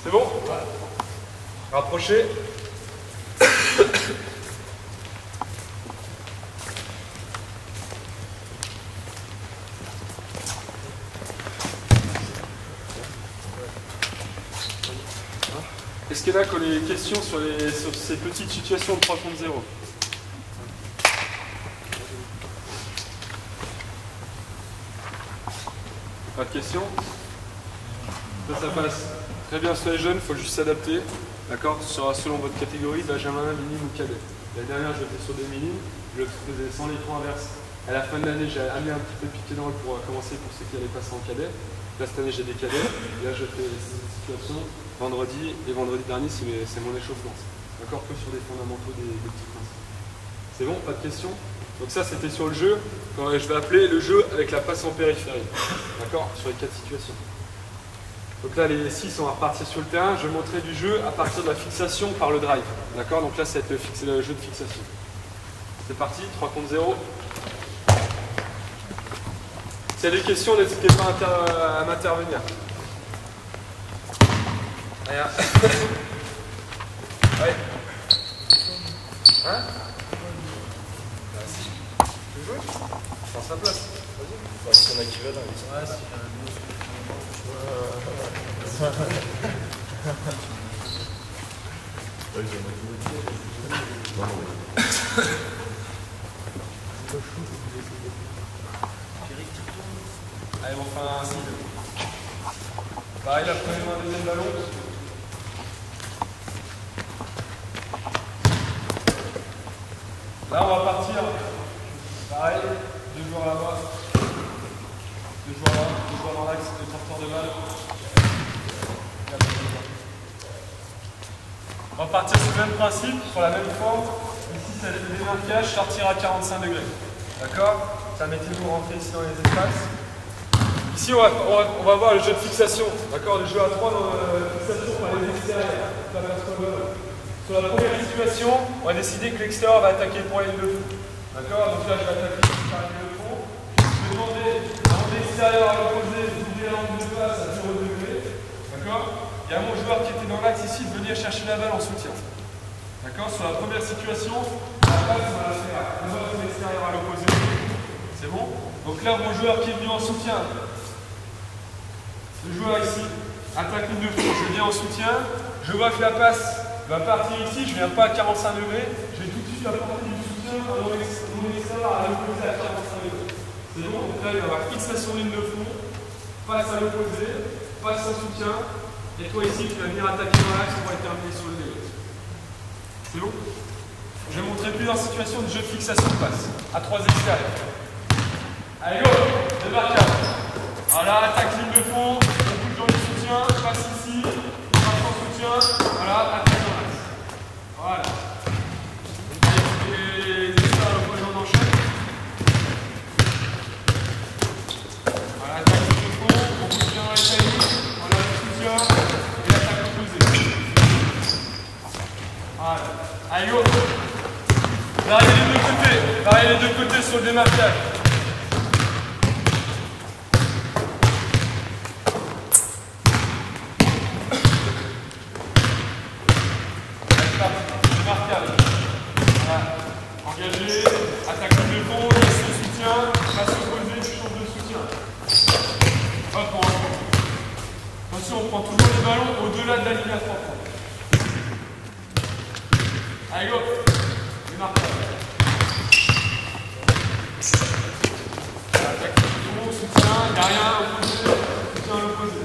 C'est bon? Rapprochez. Est-ce qu'il y en a qui ont des questions sur ces petites situations de 3 contre 0? Pas de questions? Ça passe très bien sur les jeunes, il faut juste s'adapter. D'accord, selon votre catégorie, benjamin, minime ou cadet. L'année dernière, je l'ai fait sur des minimes, je le faisais sans l'écran inverse. À la fin de l'année, j'ai amené un petit peu de piqué dans le pour commencer pour ceux qui allaient passer en cadet. Là, cette année, j'ai des cadets. Là, je fais cette situation. Vendredi et vendredi dernier, c'est mon échauffement. D'accord, que sur les fondamentaux des petits principes. C'est bon, pas de questions? Donc ça, c'était sur le jeu. Je vais appeler le jeu avec la passe en périphérie. D'accord, sur les 4 situations. Donc là, les 6, on va repartir sur le terrain. Je vais montrer du jeu à partir de la fixation par le drive. D'accord, donc là, c'est le jeu de fixation. C'est parti, 3 contre 0. S'il y a des questions, n'hésitez pas à m'intervenir. Rien. Ouais. Hein? Bah si. Tu veux jouer? Prends sa place. Vas-y. Bah, si on a qui veut, là, ils sont... Ouais, allez, on fait un signe. Pareil, la première main, deuxième ballon. Là, on va partir. Pareil, 2 joueurs là-bas. 2 joueurs là, 2 joueurs dans l'axe, 2 porteurs de balle. On va partir sur le même principe, sur la même forme. Ici, c'est le démarquage, sortir à 45 degrés. D'accord? Ça mettez-vous rentrer ici dans les espaces. Ici, on va voir le jeu de fixation. D'accord? Le jeu à 3 dans la fixation par les extérieurs. Sur la première situation, on va décider que l'extérieur va attaquer pour la ligne de fond. D'accord? Donc là, je vais attaquer par la ligne de fond. Je vais demander à mon extérieur à l'opposé d'ouvrir l'angle de passe à 0 degré. D'accord? Il y a mon joueur qui était dans l'axe ici de venir chercher la balle en soutien. D'accord? Sur la première situation, la balle, on va la faire de l'extérieur à l'opposé. C'est bon? Donc là, mon joueur qui est venu en soutien, le joueur ici, attaque ligne de fond, je viens en soutien, je vois que la passe va partir ici, je ne viens pas à 45 degrés, je vais tout de suite apporter du soutien à mon extérieur à l'opposé à 45 degrés. C'est bon? Donc là, il va y avoir fixation ligne de fond, passe à l'opposé, passe en soutien, et toi ici, tu vas venir attaquer dans l'axe pour être terminé sur le délai. C'est bon? Je vais montrer plus en situation de jeu de fixation de passe. À 3 extérieurs. Allez, go! Démarquage. Voilà, attaque ligne de fond. On bouge dans le soutien. Passe ici. Passe en soutien. Voilà, attaque dans l'axe. Voilà. Et ça, on enchaîne. Voilà, attaque ligne de fond. On bouge bien dans les taillis. Voilà, le soutien. Et l'attaque opposée. Voilà. Allez, go! Variez les deux côtés. Variez les deux côtés sur le démarquage. Engagé, attaque de fond, laisse le soutien, passe opposé, tu changes de soutien. Hop, on rentre. Attention, on prend toujours les ballons au-delà de la ligne à 3 points. Allez, go! Démarquage. Attaque de fond, soutien, il n'y a rien, opposé, soutien à l'opposé.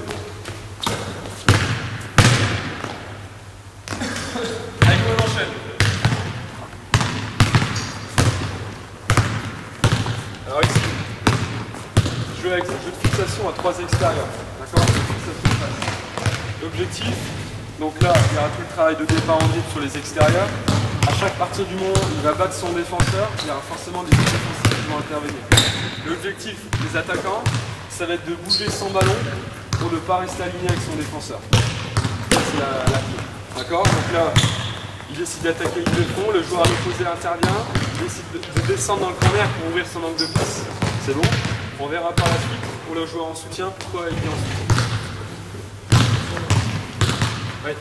Allez, go, on enchaîne. Alors ici, je joue avec le jeu de fixation à 3 extérieurs. D'accord? L'objectif, donc là, il y aura tout le travail de départ en dribble sur les extérieurs. À chaque partie du moment, il va battre son défenseur, il y aura forcément des défenseurs qui vont intervenir. L'objectif des attaquants, ça va être de bouger son ballon pour ne pas rester aligné avec son défenseur. C'est la clé. D'accord? Donc là, il décide d'attaquer ligne de fond, le joueur à l'opposé intervient, il décide de descendre dans le corner pour ouvrir son angle de passe. C'est bon? On verra par la suite pour le joueur en soutien pourquoi il est en soutien. Ouais.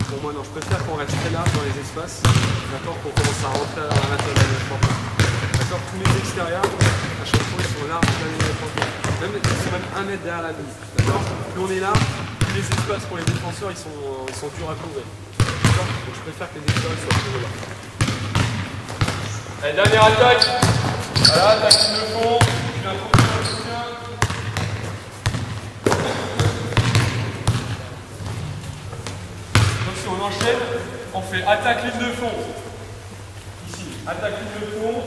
Pour moi non, je préfère qu'on reste très large dans les espaces, d'accord, pour commencer à rentrer à l'intérieur de la. D'accord, tous les extérieurs, à chaque fois, ils sont larges de la ligne de 30 mètres. Ils sont même 1 mètre derrière la ligne. D'accord? Plus on est large, plus les espaces pour les défenseurs, ils sont durs à couvrir. D'accord? Donc je préfère que les extérieurs soient plus larges. Allez, dernière attaque. Voilà, attaque ligne de fond. Je viens pour le soutien. Donc si on enchaîne, on fait attaque ligne de fond. Ici, attaque ligne de fond.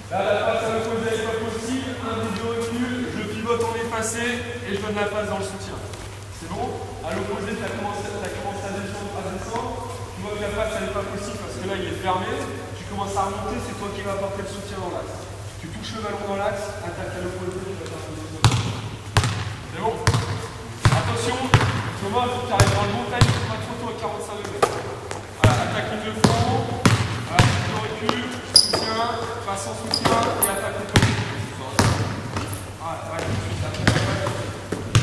Là, la passe à l'opposé n'est pas possible, un double recul, je pivote en effacé et je donne la passe dans le soutien. C'est bon? À l'opposé, tu as commencé à descendre, tu vois que la passe n'est pas possible parce que là il est fermé, tu commences à remonter, c'est toi qui vas porter le soutien dans l'axe. Tu touches le ballon dans l'axe, attaque à l'opposé, tu vas faire le soutien. C'est bon? Attention, Thomas, il faut que tu arrives dans le bon timing, pas trop tôt à 45 degrés. Voilà, attaque ligne de fond, voilà, tu recul, soutien, passe en soutien et attaque au côté.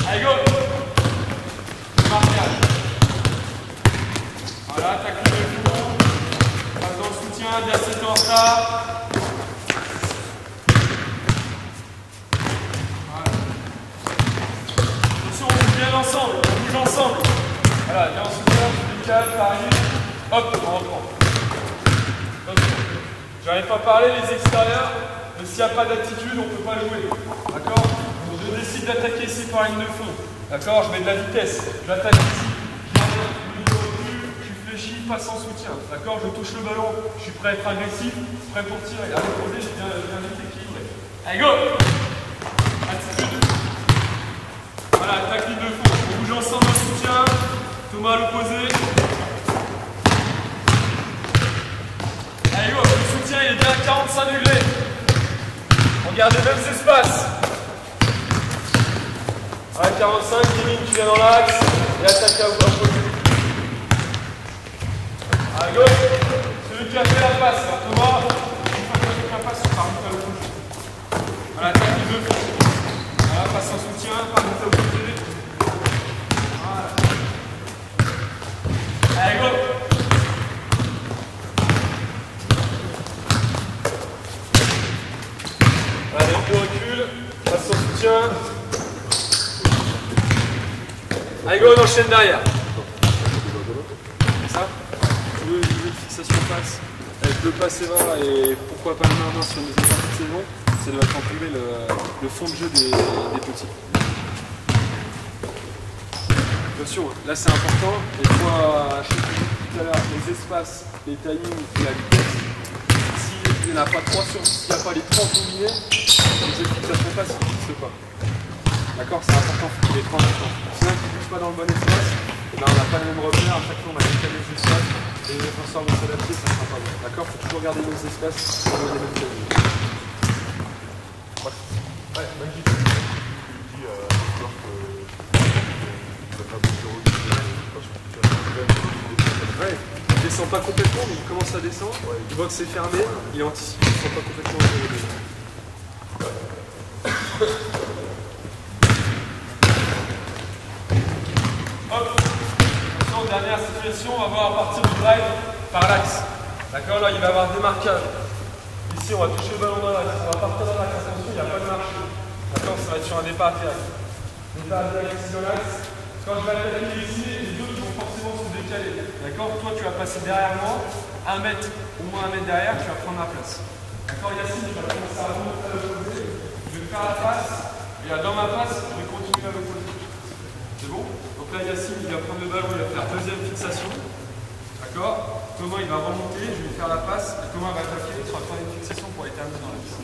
Allez, go! Marquage. Voilà, attaque ligne de fond, passe dans le soutien, bien c'est en retard. Voilà. Attention, on bouge bien ensemble, on bouge ensemble. Voilà, bien en soutien, tu décales, t'arrives, hop, on reprend. J'arrive pas à parler, les extérieurs, mais s'il n'y a pas d'attitude, on ne peut pas jouer. D'accord? Je décide d'attaquer ici par ligne de fond. D'accord? Je mets de la vitesse. J'attaque ici. Je fléchis, passe en soutien. D'accord? Je touche le ballon. Je suis prêt à être agressif, prêt pour tirer. À l'opposé, je viens vite équilibré. Allez, go! Attitude. Voilà, attaque ligne de fond. On bouge ensemble en soutien. Thomas à l'opposé. Allez, go! Le soutien, il est bien à 45 degrés. On garde les mêmes espaces. Voilà, 45, 10 minutes, tu viens dans l'axe et attaque à opposé. À gauche, celui qui a fait la passe, alors Thomas, une fois que tu as fait la passe, tu pars vite à l'opposé. Voilà, attaque les deux fronts. Voilà, passe en soutien, par vite à l'opposé. Voilà. Allez, go! Allez, un peu recul, passe en soutien. Allez, go, on enchaîne derrière. C'est ça? Le jeu de fixation passe avec le passe et 20 et pourquoi pas le main-main sur une deuxième partie de saison. essaie de mettre en tomber le fond de jeu des petits. Attention, là c'est important, il faut, je sais que tout à l'heure, les espaces, les timings et la vitesse. S'il n'y en a pas 3 sur, s'il n'y a pas les 3 combinés, les équipes ne font pas s'ils ne fixent pas. D'accord, c'est important, il faut qu'il y ait 3 maintenant. Sinon, qui ne bouge pas dans le bon espace, et ben, on n'a pas le même repère, à chaque fois on a décalé les espaces, et les défenseurs vont s'adapter, ça ne sera pas bon. D'accord, il faut toujours garder les espaces pour les mêmes timings. Ouais, magique. Tu dis à joueur que tu n'as pas beaucoup de recul, parce que tu as un ouais, il descend pas complètement, mais il commence à descendre, ouais. Il voit que c'est fermé, il anticipe, il ne descend pas complètement au niveau des Hop, dernière situation, on va voir à partir du drive par l'axe. D'accord, là il va y avoir démarquage. Ici on va toucher le ballon dans l'axe, on va partir dans l'axe, attention, il n'y a pas de marche. D'accord, ça va être sur un départ direct. Départ direct ici dans l'axe. Quand je vais attaquer ici, les autres vont forcément se décaler. D'accord, toi tu vas passer derrière moi, 1 mètre, au moins 1 mètre derrière, tu vas prendre ma place. D'accord, Yacine, tu vas commencer à remonter à l'opposé. Je vais faire la passe, et là dans ma passe, je vais continuer à l'opposé. C'est bon? Donc là Yacine, il va prendre le ballon, il va faire deuxième fixation. D'accord? Thomas il va remonter, je vais faire la passe, et Thomas va attaquer, il sera troisième fixation pour aller terminer dans la piste.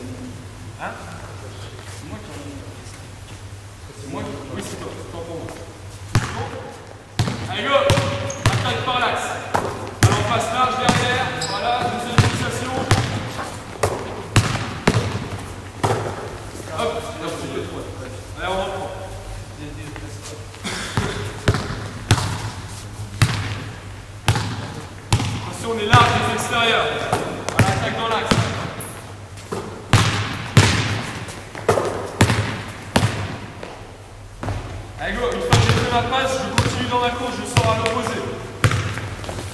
Hein? C'est moi qui en ai. C'est moi qui. Oui, c'est toi, pour moi. C'est bon? Allez go! Attaque par l'axe. Alors on passe large derrière, voilà, deuxième fixation. Hop, là vous êtes trois. Allez, on reprend. Attention, on est large des extérieurs. Voilà, attaque dans l'axe. Allez go, une fois que j'ai fait ma passe, je continue dans ma course, je sors à l'opposé.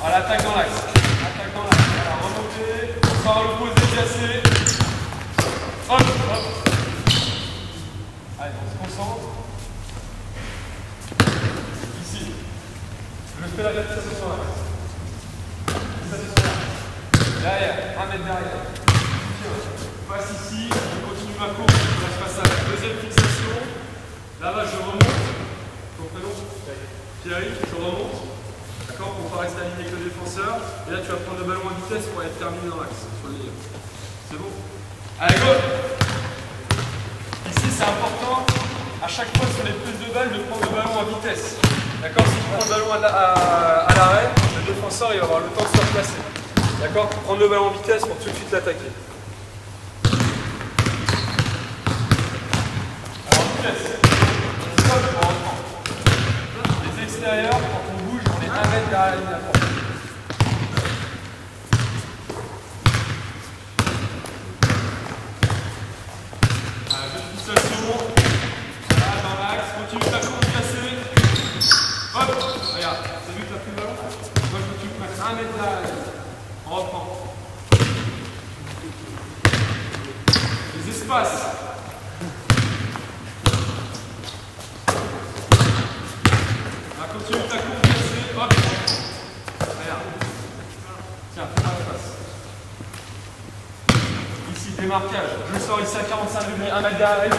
Voilà, attaque dans l'axe. Attaque dans l'axe. Voilà, remontez, on sort à l'opposé, cassé. Hop, hop. Allez, on se concentre. Ici. Je fais la réalisation sur l'axe. Derrière, 1 mètre derrière. Passe ici, je continue ma course, là je passe à la deuxième fixation. Là-bas je remonte. Ton prénom? Pierre, je remonte. D'accord, pour ne pas rester aligné avec le défenseur. Et là tu vas prendre le ballon en vitesse pour être terminé dans l'axe. C'est bon? Allez, go! Ici c'est important, à chaque fois sur les prises de balle, de prendre le ballon en vitesse. D'accord, si tu prends le ballon à l'arrêt, le défenseur il va avoir le temps de se replacer. D'accord, prendre le ballon en vitesse pour tout de suite l'attaquer. Alors en vitesse, stop, on reprend. Les extérieurs, quand on bouge, on est 1 mètre derrière la ligne à porte. Fixation, là dans l'axe, continue ta course cassée. Hop, regarde, t'as vu que t'as pris le ballon? Moi je veux que tu prennes 1 mètre derrière la ligne. On reprend. Les espaces. Là, continue ta course cassée. Hop. Regarde. Tiens, fais-moi l'espace. Ici, démarquage. Je sors ici à 45 degrés, 1 mètre derrière. Je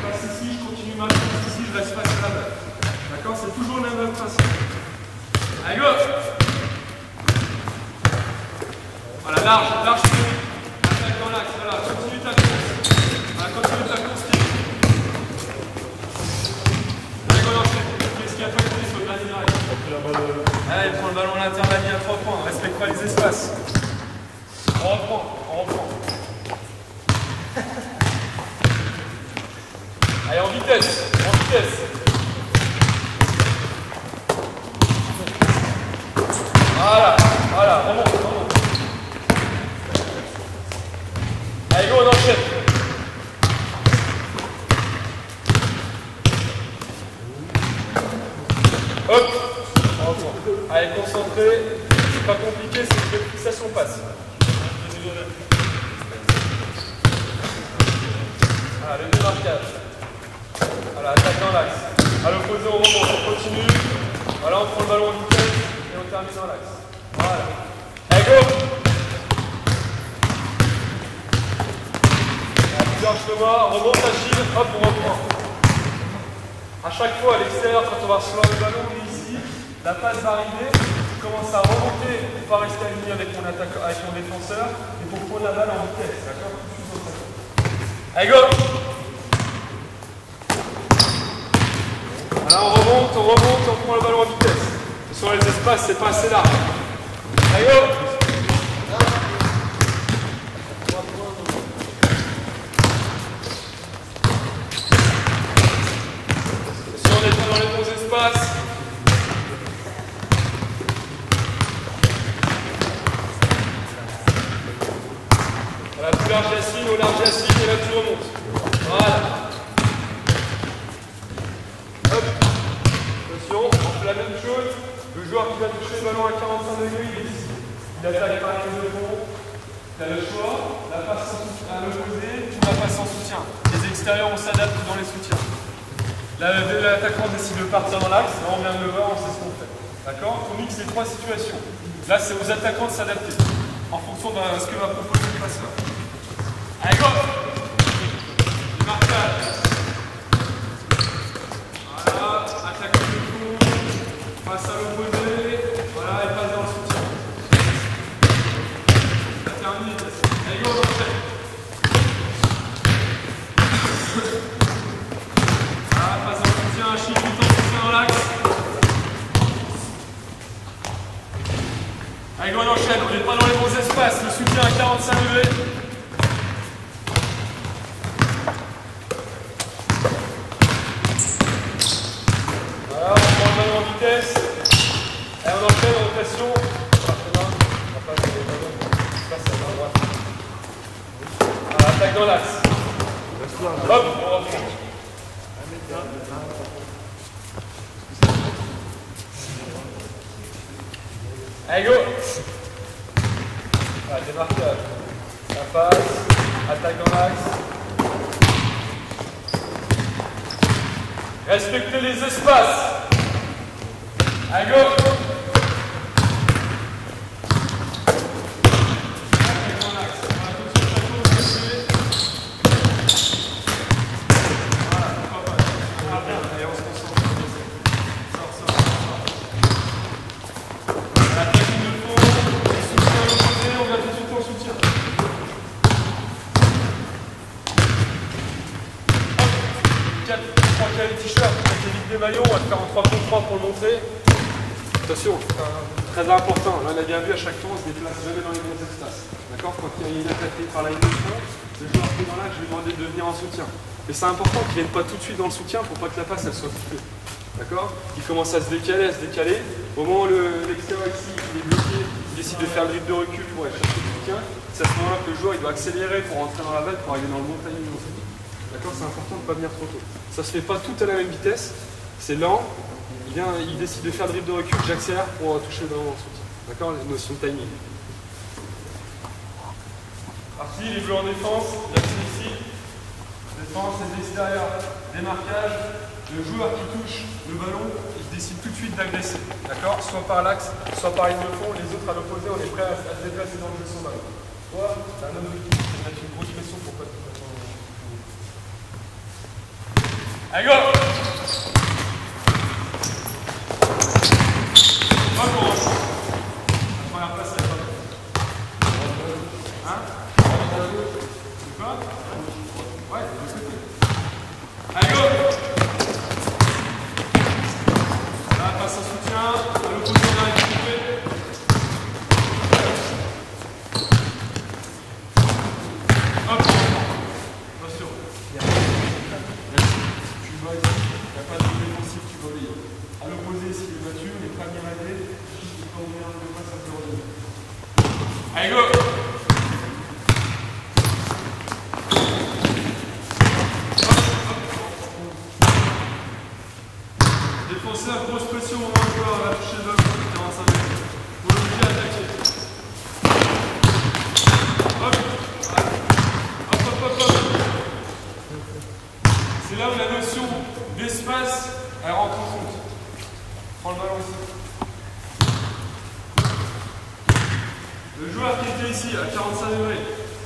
passe ici, je continue ma course ici, je reste face à la balle. D'accord? C'est toujours la même façon. Allez, go! Voilà, large, attaque dans l'axe, voilà, continue ta course. Voilà, continue ta course. Allez, go, l'enchaîne. Qu'est-ce qu'il a pas été sur le dernier arrêt? Allez, prends le ballon à l'intérieur de la ligne à 3 points, respecte pas les espaces. On reprend, on reprend. Allez, en vitesse, en vitesse. Voilà, voilà, remonte, remonte. Allez, go, on enchaîne. Hop, on reprend. Allez, concentré. C'est pas compliqué, c'est que les fixations passent. Voilà, le démarquage. Voilà, attaque dans l'axe. À l'opposé, on remonte, on continue. Voilà, on prend le ballon en vitesse et on termine dans l'axe. Voilà. Allez, go! Georges Thomas, remonte Achille, hop, on reprend. À chaque fois, à l'extérieur, quand on va recevoir le ballon, on est ici, la passe va arriver, je commence à remonter pour pas rester aligné avec mon défenseur, et pour prendre la balle en vitesse, d'accord? Allez, go! Voilà, on remonte, on prend le ballon en vitesse. Sur les espaces, c'est pas assez large. Allez, go! Si on est pas dans les bons espaces, voilà, plus large Yacine, au large Yacine, et là tu remontes. Voilà. Hop. Attention, on fait la même chose. Le joueur qui va toucher le ballon à 45 degrés, il est ici. Il attaque par les épaules. Il a le choix, la passe à l'opposé ou la passe en soutien. Les extérieurs, on s'adapte dans les soutiens. L'attaquant décide de partir dans l'axe, là on vient de le voir, on sait ce qu'on fait. D'accord? On mixe les trois situations. Là, c'est aux attaquants de s'adapter en fonction de ce que va proposer le passeur. Allez, go! Marquage. Voilà, attaque le coup, passe à l'opposé, voilà, et passe dans le soutien. Ça termine. Allez, go, on enchaîne. Voilà, passe dans le soutien, un chic, tout en soutien dans l'axe. Allez, go, on enchaîne, on n'est pas dans les bons espaces, le soutien à 45 degrés. Voilà, on prend le ballon en vitesse. Et on enchaîne en rotation. On passe les ballons. On passe à la droite. Voilà, attaque dans l'axe. Hop, on reprend. Allez, go! Voilà, démarquage. Ça passe. Attaque dans l'axe. Respectez les espaces. Allez, go! Attaque dans l'axe. Voilà, tout de suite, ça pose, voilà, pourquoi pas. Ah, bien, allez, on se concentre. Sors. L'attaque qu'il nous faut, soutien à l'opposé, on va tout de suite en soutien. Hop, 3 qualités t-shirt, avec les vides des maillots, on va le faire en 3 contre 3 pour le montrer. Attention, très important, là on a bien vu à chaque fois on se déplace jamais dans les bons espaces. D'accord? Quand il y a une attaque par la ligne de fond, le joueur qui est dans l'axe, je lui demande de venir en soutien. Mais c'est important qu'il ne vienne pas tout de suite dans le soutien pour pas que la passe elle soit coupée. D'accord? Il commence à se décaler. Au moment où l'extérieur ici il est bloqué, il décide de faire le dribble de recul pour aller chercher le soutien. C'est à ce moment-là que le joueur il doit accélérer pour rentrer dans la balle pour arriver dans le bon timing. D'accord? C'est important de ne pas venir trop tôt. Ça se fait pas tout à la même vitesse, c'est lent. Il décide de faire le dribble de recul, j'accélère pour toucher le ballon en soutien. D'accord? La notion de timing. Parti, les bleus en défense, Yacine ici. Défense, les extérieurs, démarquage. Le joueur qui touche le ballon, il décide tout de suite d'agresser. D'accord? Soit par l'axe, soit par ligne de fond. Les autres à l'opposé, on est prêt à se déplacer dans le jeu sans ballon. Toi, t'as un homme de qui c'est mettre une grosse pression pour pas te mettre en... Allez, go! La première place, elle est pas bonne. Hein? C'est quoi? Ouais, de l'autre côté. Allez, go! Là, passe en soutien. À l'opposé, on a récupéré. Hop! Attention. Tu vas ici. Il n'y a pas de défensif, tu vas obéir. À l'opposé, s'il est battu, on est pas bien malgré. Allez, go! Défenseur, grosse pression au moment où le joueur va toucher le ballon. Faut l'obliger à attaquer. Hop! C'est là où la notion d'espace, elle rentre en compte. Prends le ballon ici. Le joueur qui était ici à 45 degrés,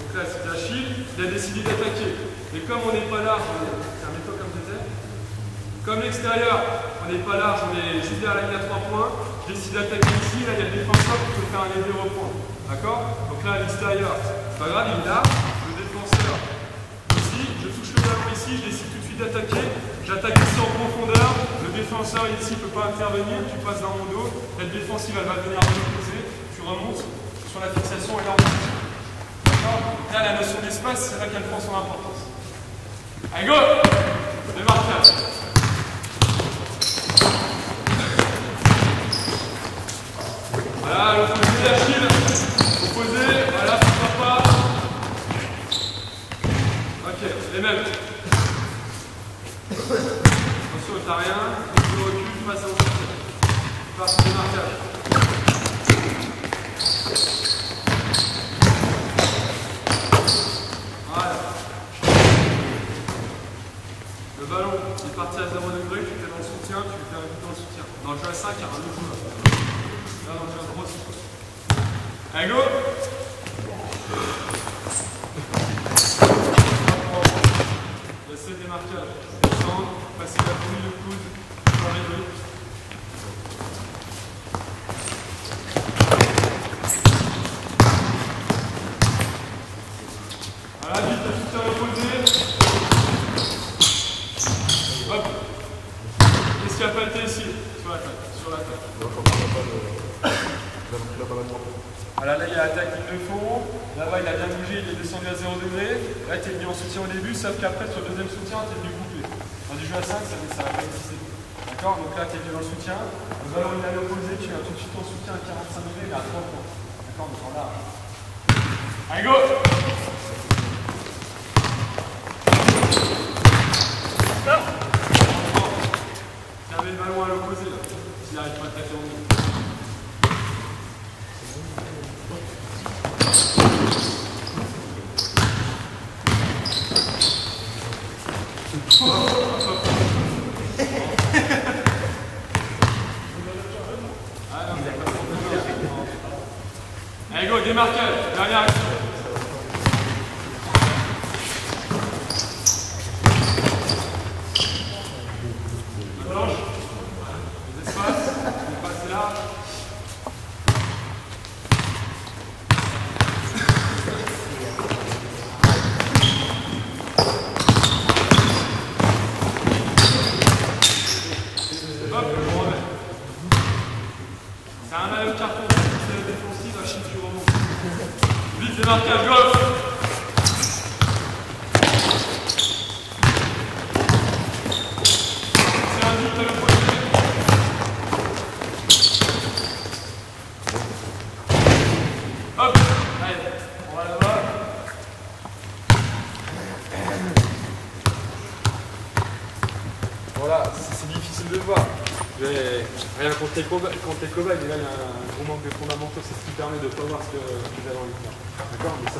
Donc là, c'est Achille, il a décidé d'attaquer. Et comme on n'est pas large, mets-toi comme j'étais. Comme l'extérieur, on n'est pas large, on est juste derrière la ligne à 3 points. Je décide d'attaquer ici, là il y a le défenseur qui peut faire un léger repoint. D'accord? Donc là à l'extérieur, c'est pas grave, il est là. Le défenseur ici, je touche le ballon ici, je décide tout de suite d'attaquer. J'attaque ici en profondeur. Le défenseur ici ne peut pas intervenir, tu passes dans mon dos. La défensive elle va venir de l'opposé, tu remontes sur la fixation et là on touche. D'accord? Donc là la notion d'espace, c'est là qu'elle prend son importance. Allez go! Démarquage. Voilà, l'opposé Achille, opposé, voilà, ça ne pas. Ok, les mêmes. Attention, t'as rien, tu recules, tu passes à l'autre. Tu passes au démarquage. Voilà. Le ballon est parti à 0 degré, tu fais dans le soutien, tu fais un but dans le soutien. Dans le jeu à 5, il y a un autre joueur. Là, on fait un gros soutien. Allez, go! Laissez le démarquage. Descendre, passer la poulie, le coude, pour arriver. Voilà, vite, le soutien reposé. Hop! Qu'est-ce qu'il n'y a pas été ici? Sur l'attaque. Sur l'attaque. Voilà, là il y a l'attaque qu'il le faut. Là-bas il a bien bougé, il est descendu à 0 degré. Là tu es venu en soutien au début, sauf qu'après sur le deuxième soutien tu es venu couper. Dans du jeu à 5, ça va pas exister. D'accord? Donc là tu es venu dans le soutien. Le ballon il a l'opposé, tu vas tout de suite en soutien à 45 degrés, mais à 3 points. D'accord? Donc en large. Allez go! Servez le ballon à l'opposé là, s'il n'arrive pas à taper en deux. Allez go, démarquage, dernière action. La planche, les espaces, on va passer là. Hop, je remets. C'est un maillot carton, c'est la défensive, Achille, tu remontes. Vite, démarquage, go! C'est un but à l'opposé. Hop, allez, on va là-bas. Voilà, c'est difficile de voir. Rien contre les cobayes, mais là il y a un gros manque de fondamentaux, c'est ce qui permet de ne pas voir ce que vous avez envie de faire. D'accord? Mais ça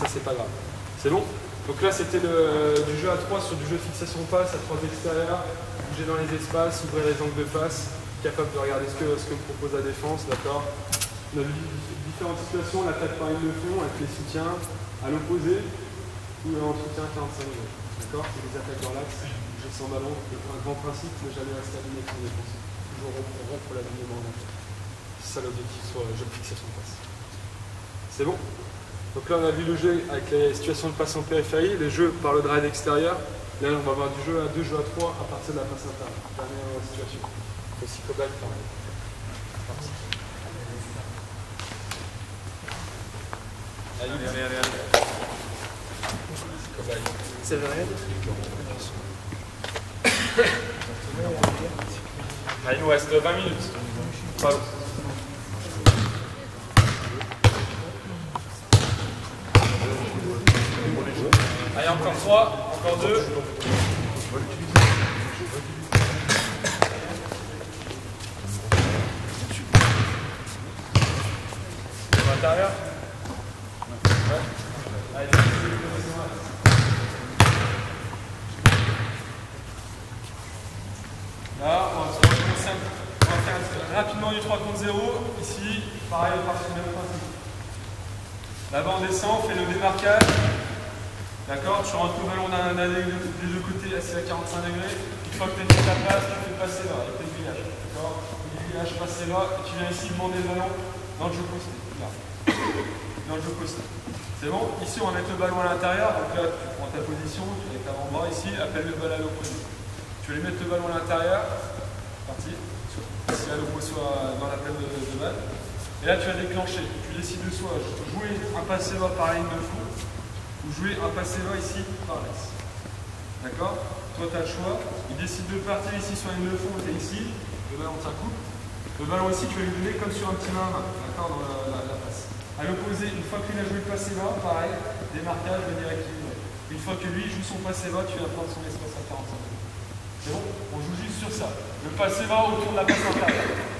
c'est pas grave. C'est bon? Donc là c'était du jeu à 3 sur du jeu de fixation de passe, à 3 extérieurs, bouger dans les espaces, ouvrir les angles de passe, capable de regarder ce que propose la défense, d'accord? On a différentes situations, l'attaque par une de fond, avec les soutiens à l'opposé, ou en soutien à 45 degrés. D'accord? C'est des attaques dans l'axe. Sans ballon, un grand principe, ne jamais rester aligné avec son défense. Toujours rompre l'alignement. C'est ça l'objectif sur le jeu de fixation de passe. C'est bon? Donc là on a vu le jeu avec les situations de passe en périphérie, les jeux par le drive extérieur. Là on va avoir du jeu à 2, jeu à 3 à partir de la passe interne. Dernière situation. Aussi cobaye pareil. Allez. Cobaye. C'est vrai? Ah, il nous reste 20 minutes. Pas long. Allez, encore 3, encore 2. À l'intérieur. Ouais. Allez, là, on va faire rapidement du 3 contre 0. Ici, pareil, on part sur le même principe. Là-bas, on descend, on fait le démarquage. D'accord? Tu rentres le ballon des deux côtés, assis à 45 degrés. Une fois que tu as fait ta passe, tu fais passer là, avec tes grillage. D'accord? Grillage, passer là, et tu viens ici demander le ballon dans le jeu posté. Là. Dans le jeu posté. C'est bon? Ici, on va mettre le ballon à l'intérieur. Donc là, tu prends ta position, tu avec l'avant-bras ici, appelle le ballon à l'opposé. Tu vas lui mettre le ballon à l'intérieur. Parti. Si à l'opposé soit dans l'appel de balle. Et là, tu vas déclencher. Tu décides de soit jouer un passé bas par la ligne de fond, ou jouer un passé bas ici par l'axe. D'accord? Toi, tu as le choix. Il décide de partir ici sur la ligne de fond, tu es ici. Le ballon, ça coupe. Le ballon ici, tu vas lui donner comme sur un petit main à main. D'accord? Dans la passe. À l'opposé, une fois qu'il a joué le passé bas, pareil, démarquage, venir équilibrer. Une fois que lui joue son passé bas, tu vas prendre son espace à 45 degrés. C'est bon? On joue juste sur ça. Le passé bas autour de la passe intérieure.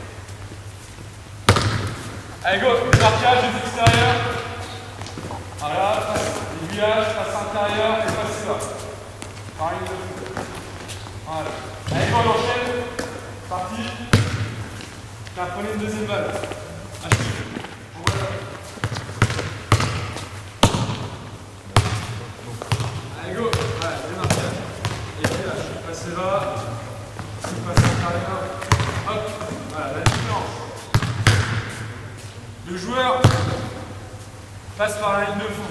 Allez, go! Démarquage des extérieurs. Voilà, aiguillage, passe intérieure et passé bas. Pareil, voilà. Allez, go, on enchaîne. Parti. Prenez une deuxième balle. Allez, go! Voilà, démarquage. Aiguillage, passé bas. Ici, passe intérieur. Hop! Voilà, la différence. Le joueur passe par la ligne de fond.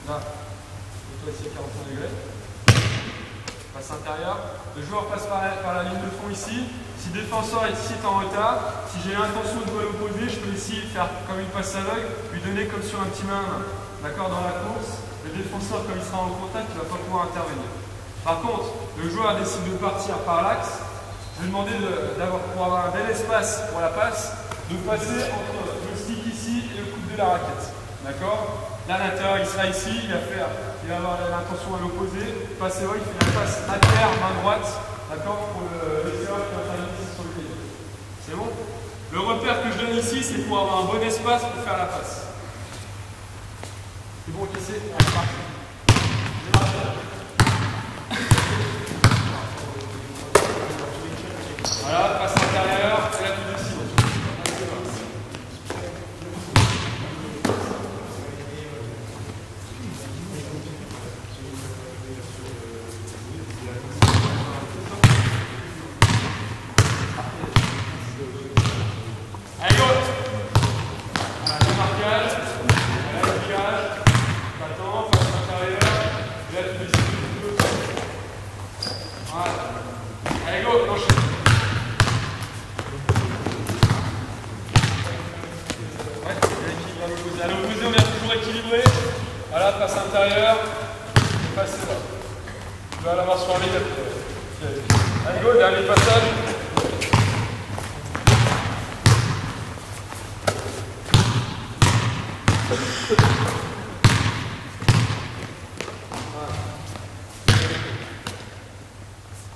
Là, toi ici à 45 degrés. Passe intérieur. Le joueur passe par la ligne de fond ici. Si le défenseur est ici en retard, si j'ai l'intention de jouer à l'opposé, je peux ici faire comme une passe aveugle, lui donner comme sur un petit main à main. D'accord? Dans la course, le défenseur, comme il sera en contact, il ne va pas pouvoir intervenir. Par contre, le joueur décide de partir par l'axe. Je vais demander pour avoir un bel espace pour la passe, de passer entre le stick ici et le coude de la raquette. D'accord? Là, l'intérieur, il sera ici, il va avoir l'intention à l'opposé. Passer haut, il fait la passe à terre, main droite. D'accord? Pour l'extérieur qui va travailler ici sur le pied. C'est bon? Le repère que je donne ici, c'est pour avoir un bon espace pour faire la passe. C'est bon, ok, c'est parti. Voilà, passe intérieure, et là tu décides. Allez, go! Voilà, démarquage, voilà, aiguillage, t'attends, passe intérieure, et là tu décides. Voilà. Allez, go, enchaîne. À l'opposé, on vient toujours équilibrer. Voilà, passe intérieure, passe là. Tu vas l'avoir sur un métal. Allez, go, dernier passage.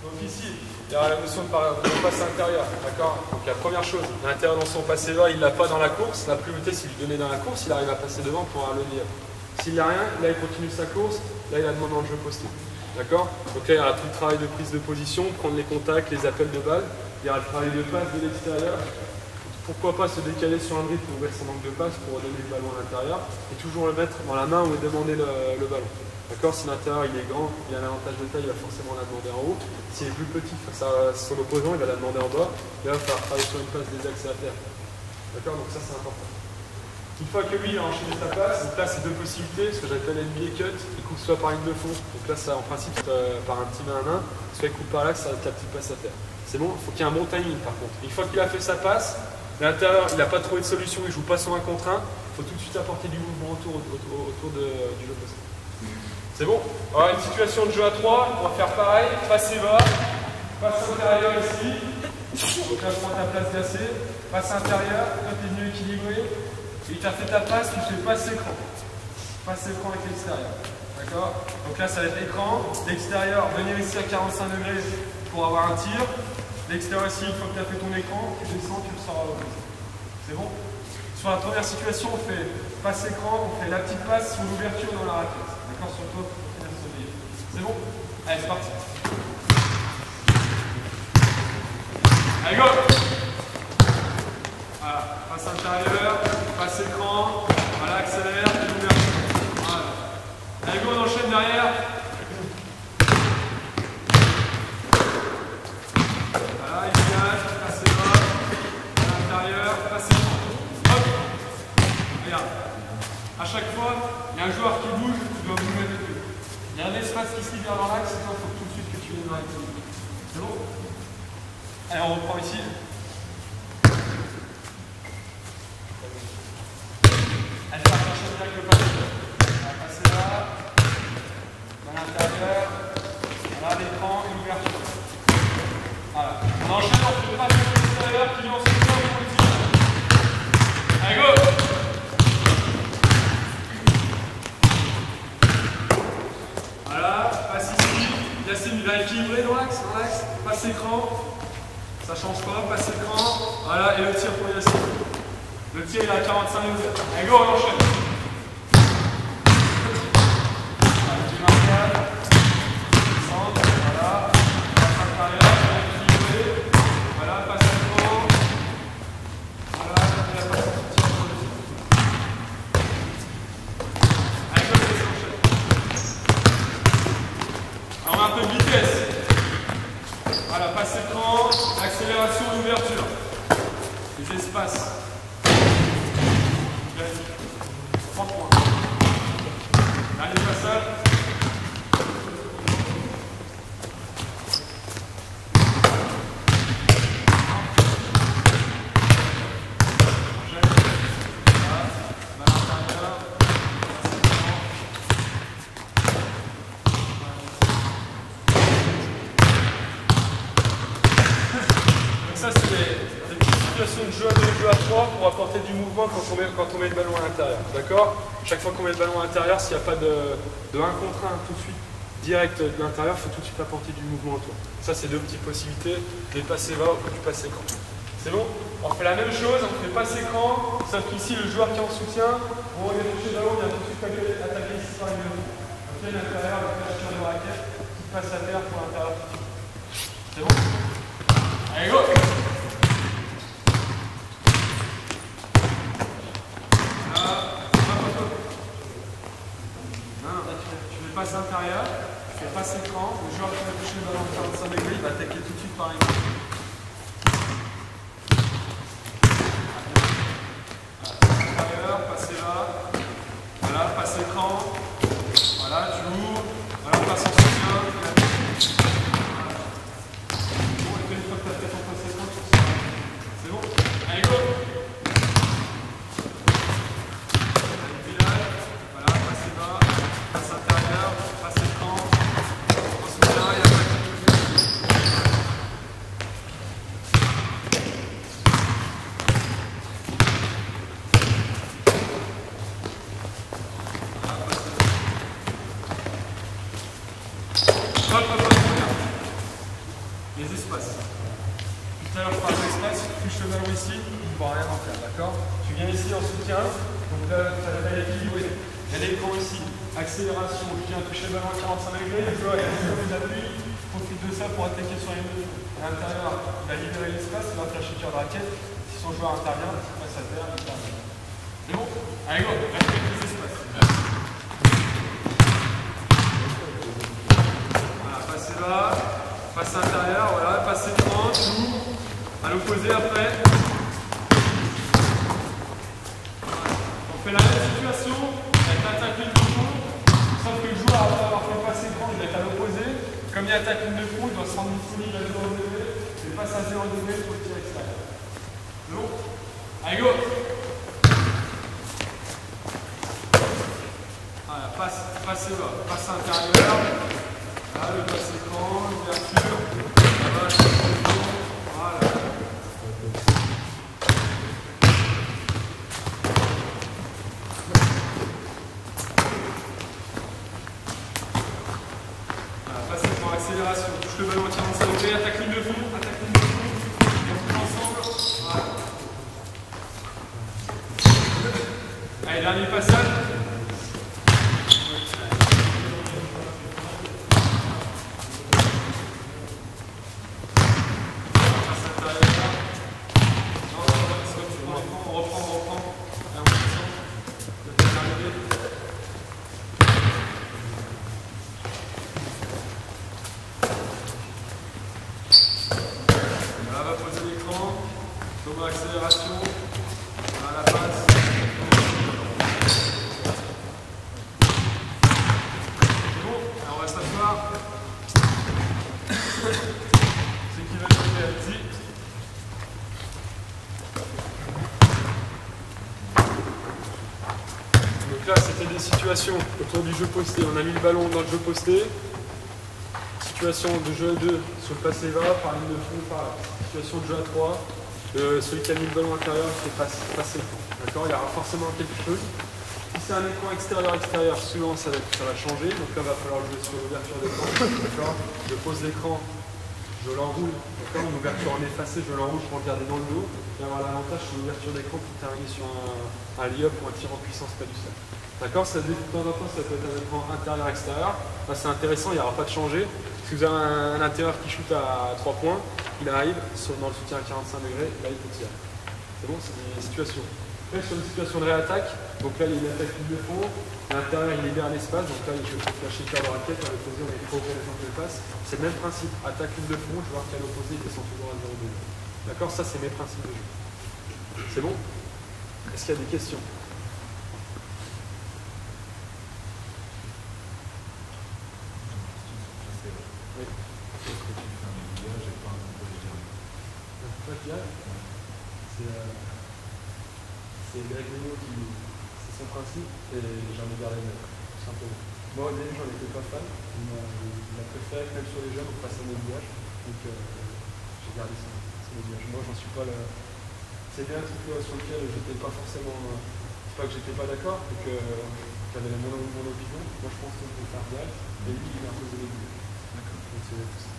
Donc ici, il y aura la notion de passe intérieur, d'accord? Donc la première chose, l'intérieur dans son passé bas, il ne l'a pas dans la course. La priorité, c'est de lui donner dans la course, il arrive à passer devant pour avoir le lire. S'il n'y a rien, là il continue sa course, là il a demandé dans le jeu posté. D'accord? Donc là il y aura tout le travail de prise de position, prendre les contacts, les appels de balles, il y aura le travail de passe de l'extérieur. Pourquoi pas se décaler sur un dribble pour ouvrir son angle de passe, pour donner le ballon à l'intérieur, et toujours le mettre dans la main ou demander le ballon. D'accord? Si l'intérieur il est grand, il a un avantage de taille, il va forcément la demander en haut. S'il est plus petit face à son opposant, il va la demander en bas. Et là, il va falloir travailler sur une passe des axes à terre. D'accord? Donc ça c'est important. Une fois que lui il a enchaîné sa passe, donc là c'est deux possibilités, ce que j'appelle NBA cut, il coupe soit par ligne de fond, donc là ça en principe par un petit main à main, soit il coupe par l'axe, ça va être la petite passe à terre. C'est bon? Il faut qu'il y ait un bon timing par contre. Une fois qu'il a fait sa passe, l'intérieur il n'a pas trouvé de solution, il joue pas sur un contre un, il faut tout de suite apporter du mouvement autour du jeu posté. C'est bon? Alors une situation de jeu à 3, on va faire pareil, passer bas, passe intérieur ici, donc là je prends ta place glacée, passe intérieur, là tu es venu équilibrer. Et tu as fait ta passe, tu fais passe écran. Passe écran avec l'extérieur. D'accord? Donc là, ça va être écran. L'extérieur, venir ici à 45 degrés pour avoir un tir. L'extérieur ici, une fois que tu as fait ton écran, tu descends, tu le sors à l'opposé. C'est bon? Sur la première situation, on fait passe écran, on fait la petite passe sur l'ouverture dans la raquette. D'accord? Sur toi, pour finir ce billet. C'est bon? Allez, c'est parti. Allez, go! Voilà, passe intérieur, passe écran. on enchaîne derrière. Voilà, efficace, passez bas, à l'intérieur, passez bas. Hop. Regarde. À chaque fois, il y a un joueur qui bouge, tu dois bouger avec lui. Il y a un espace qui se libère dans l'axe, et toi, il faut tout de suite que tu viennes dans l'axe. C'est bon? Allez, on reprend ici. Allez, ça enchaîne bien avec le passé. On va passer là, dans l'intérieur. Voilà, l'écran, une ouverture. Voilà. On enchaîne, on fait le passe de l'extérieur qui vient en soutien au politique. Allez, go! Voilà, passe ici. Yacine, il va équilibrer dans l'axe, passe écran. Ça change pas, passe écran. Voilà, et le tir pour Yacine. Le tir, il est à 45 minutes. Allez, go, on enchaîne. Voilà, du marquage. Centre, voilà. Passe intérieur, équilibré. Voilà, passe écran. Voilà, et la passe de tir pour le tir. Allez, go, on enchaîne. Alors, on a un peu de vitesse. Voilà, passe écran, accélération et ouverture. Les espaces. 3 points. Dernier passage. Ça, c'est des petites situations de jeu à 2, jeu à 3 pour apporter du mouvement quand on met le ballon à l'intérieur. D'accord? Chaque fois qu'on met le ballon à l'intérieur, s'il n'y a pas de 1 contre 1 tout de suite direct de l'intérieur, il faut tout de suite apporter du mouvement autour. Ça, c'est 2 petites possibilités. Les passer bas ou du passe écran. C'est bon? On fait la même chose, on fait passe écran, sauf qu'ici, le joueur qui est en soutien, on va toucher le ballon, il vient tout de suite attaquer ici par une ballon. Ok, l'intérieur, la tir de raquette, qui passe à terre pour l'intérieur. C'est bon? Allez, go! Tu fais passe intérieur, tu fais passe écran, le joueur qui va toucher le ballon à 45 degrés, il va attaquer tout de suite par exemple. Intérieur, passez là, voilà, passe écran, voilà, tu ouvres, voilà, passe en soutien, voilà. Bon, et puis une fois que tu as fait ton passe écran, tu sais. C'est bon? Allez, go! Les espaces. Tout à l'heure, je parle d'espace, tu touches le ballon ici, tu ne peux rien en faire, d'accord? Tu viens ici en soutien, donc là, tu as la taille équilibrée. Il y a l'écran ici, accélération, tu viens toucher le ballon à 45 degrés, le joueur il appuie, profite de ça pour attaquer sur les deux. À l'intérieur, il va libérer l'espace, il va flasher tir de raquette. Si son joueur intervient, il passe à terre, il intervient. C'est bon? Allez, go, respecte les espaces. Voilà, passez là. Passe intérieur, voilà, passe écran, tout. À l'opposé après. Voilà. On fait la même situation, avec l'attaque ligne de fond, sauf que le joueur, après avoir fait passe écran, il est à l'opposé. Comme il y a attaque ligne de fond, il doit se rendre disponible à 0 degré. Il passe à 0 degré pour le tir extérieur. C'est bon? Allez, go! Voilà, passez bas, passe intérieur. Là, le passe écran, l'ouverture, là-bas, je fais le tour, voilà. Voilà, passe écran, accélération, touche le ballon à 45 degrés, attaque ligne de fond, on touche ensemble, voilà. Allez, dernier passage. Retour accélération. À la passe. C'est bon, alors on va s'asseoir. C'est qui va jouer, allez-y. Donc là, c'était des situations autour du jeu posté. On a mis le ballon dans le jeu posté. Situation de jeu à 2 sur le passé va, par ligne de fond, par là. Situation de jeu à 3. Celui qui a mis le ballon intérieur qui est passé. D'accord, il y aura forcément quelque chose. Si c'est un écran extérieur, souvent ça va changer. Donc là, il va falloir jouer sur l'ouverture d'écran. D'accord, je pose l'écran, je l'enroule. D'accord, une ouverture en effacé, je l'enroule pour regarder dans le dos. Et avoir l'avantage sur l'ouverture d'écran pour terminer sur un lay-up ou un tir en puissance pas du sol. D'accord, ça de temps en temps, ça peut être un écran intérieur-extérieur. Là, c'est intéressant, il n'y aura pas de changer. Si vous avez un intérieur qui shoot à 3 points, il arrive dans le soutien à 45 degrés, là il peut tirer. C'est bon, c'est des situations. Après, sur une situation de réattaque, donc là il y a une attaque de fond, l'intérieur il libère l'espace, donc là je peux flasher le cœur de raquette, à l'opposé on est trop les gens de passe. C'est le même principe, attaque ligne de fond, je vois qu'à l'opposé il descend toujours à 0 degrés. D'accord, ça c'est mes principes de jeu. C'est bon? Est-ce qu'il y a des questions? C'est Greg Leno c'est son principe et j'en ai gardé neuf, tout simplement. Moi au début j'en étais pas fan, il m'a préféré même sur les jeunes on passe un aiguillage, donc j'ai gardé son aiguillage. Moi j'en suis pas là. C'est bien un truc sur lequel j'étais pas forcément, c'est pas que j'étais pas d'accord, mais que j'avais mon opinion. Moi je pense qu'on peut faire direct, et lui il m'a imposé l'aiguillage. D'accord. Donc c'est tout ça.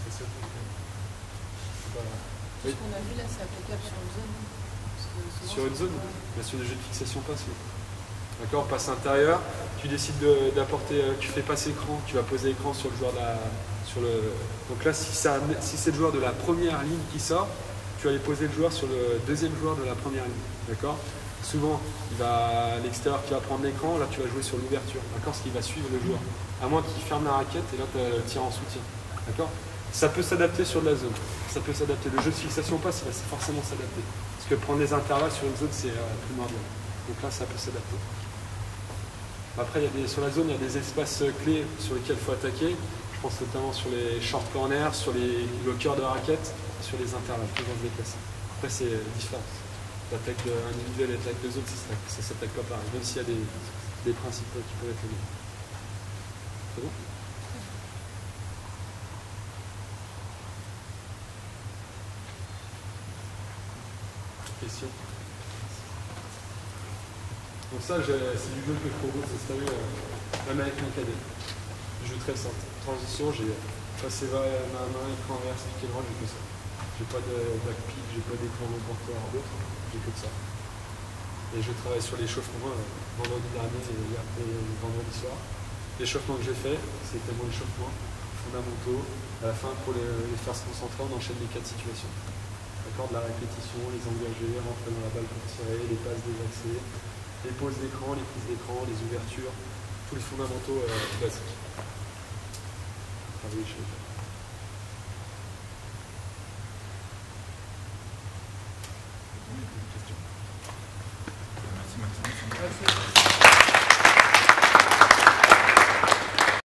C'est ça. Voilà. Ce qu'on a vu là, c'est applicable sur une zone. Sur une zone, sur des jeux de fixation passe. D'accord, passe intérieur, tu décides d'apporter, tu fais passer l'écran, tu vas poser l'écran sur le joueur donc là, si c'est le joueur de la première ligne qui sort, tu vas aller poser le joueur sur le deuxième joueur de la première ligne. D'accord. Souvent, l'extérieur qui va prendre l'écran, là tu vas jouer sur l'ouverture. D'accord, ce qui va suivre le joueur. À moins qu'il ferme la raquette et là tu as le tir en soutien. D'accord. Ça peut s'adapter sur de la zone. Ça peut s'adapter. Le jeu de fixation passe, il va forcément s'adapter. Parce que prendre les intervalles sur une zone, c'est primordial. Donc là, ça peut s'adapter. Après, sur la zone, il y a des espaces clés sur lesquels il faut attaquer. Je pense notamment sur les short corners, sur les bloqueurs de raquettes, sur les intervalles, qui vont se déplacer. Après, c'est différent. L'attaque individuelle et l'attaque de zone, ça ne s'attaque pas pareil, même s'il y a des principes qui peuvent être les mêmes. C'est bon? Question. Donc ça, c'est du jeu que je propose d'installer même avec mon cadet. Jeu très simple. Transition, j'ai passé ma main, écran inverse, piqué droit, j'ai que ça. J'ai pas de backpick, j'ai pas d'écran non porteur d'autres, j'ai que ça. Et je travaille sur l'échauffement vendredi dernier et vendredi soir. L'échauffement que j'ai fait, c'était mon échauffement fondamentaux. À la fin, pour les faire se concentrer, on enchaîne les 4 situations. D'accord, de la répétition, les engager, rentrer dans la balle pour tirer, les passes désaxées, les pauses d'écran, les prises d'écran, les ouvertures, tous les fondamentaux basiques. Ah oui, je vais Merci Maxime.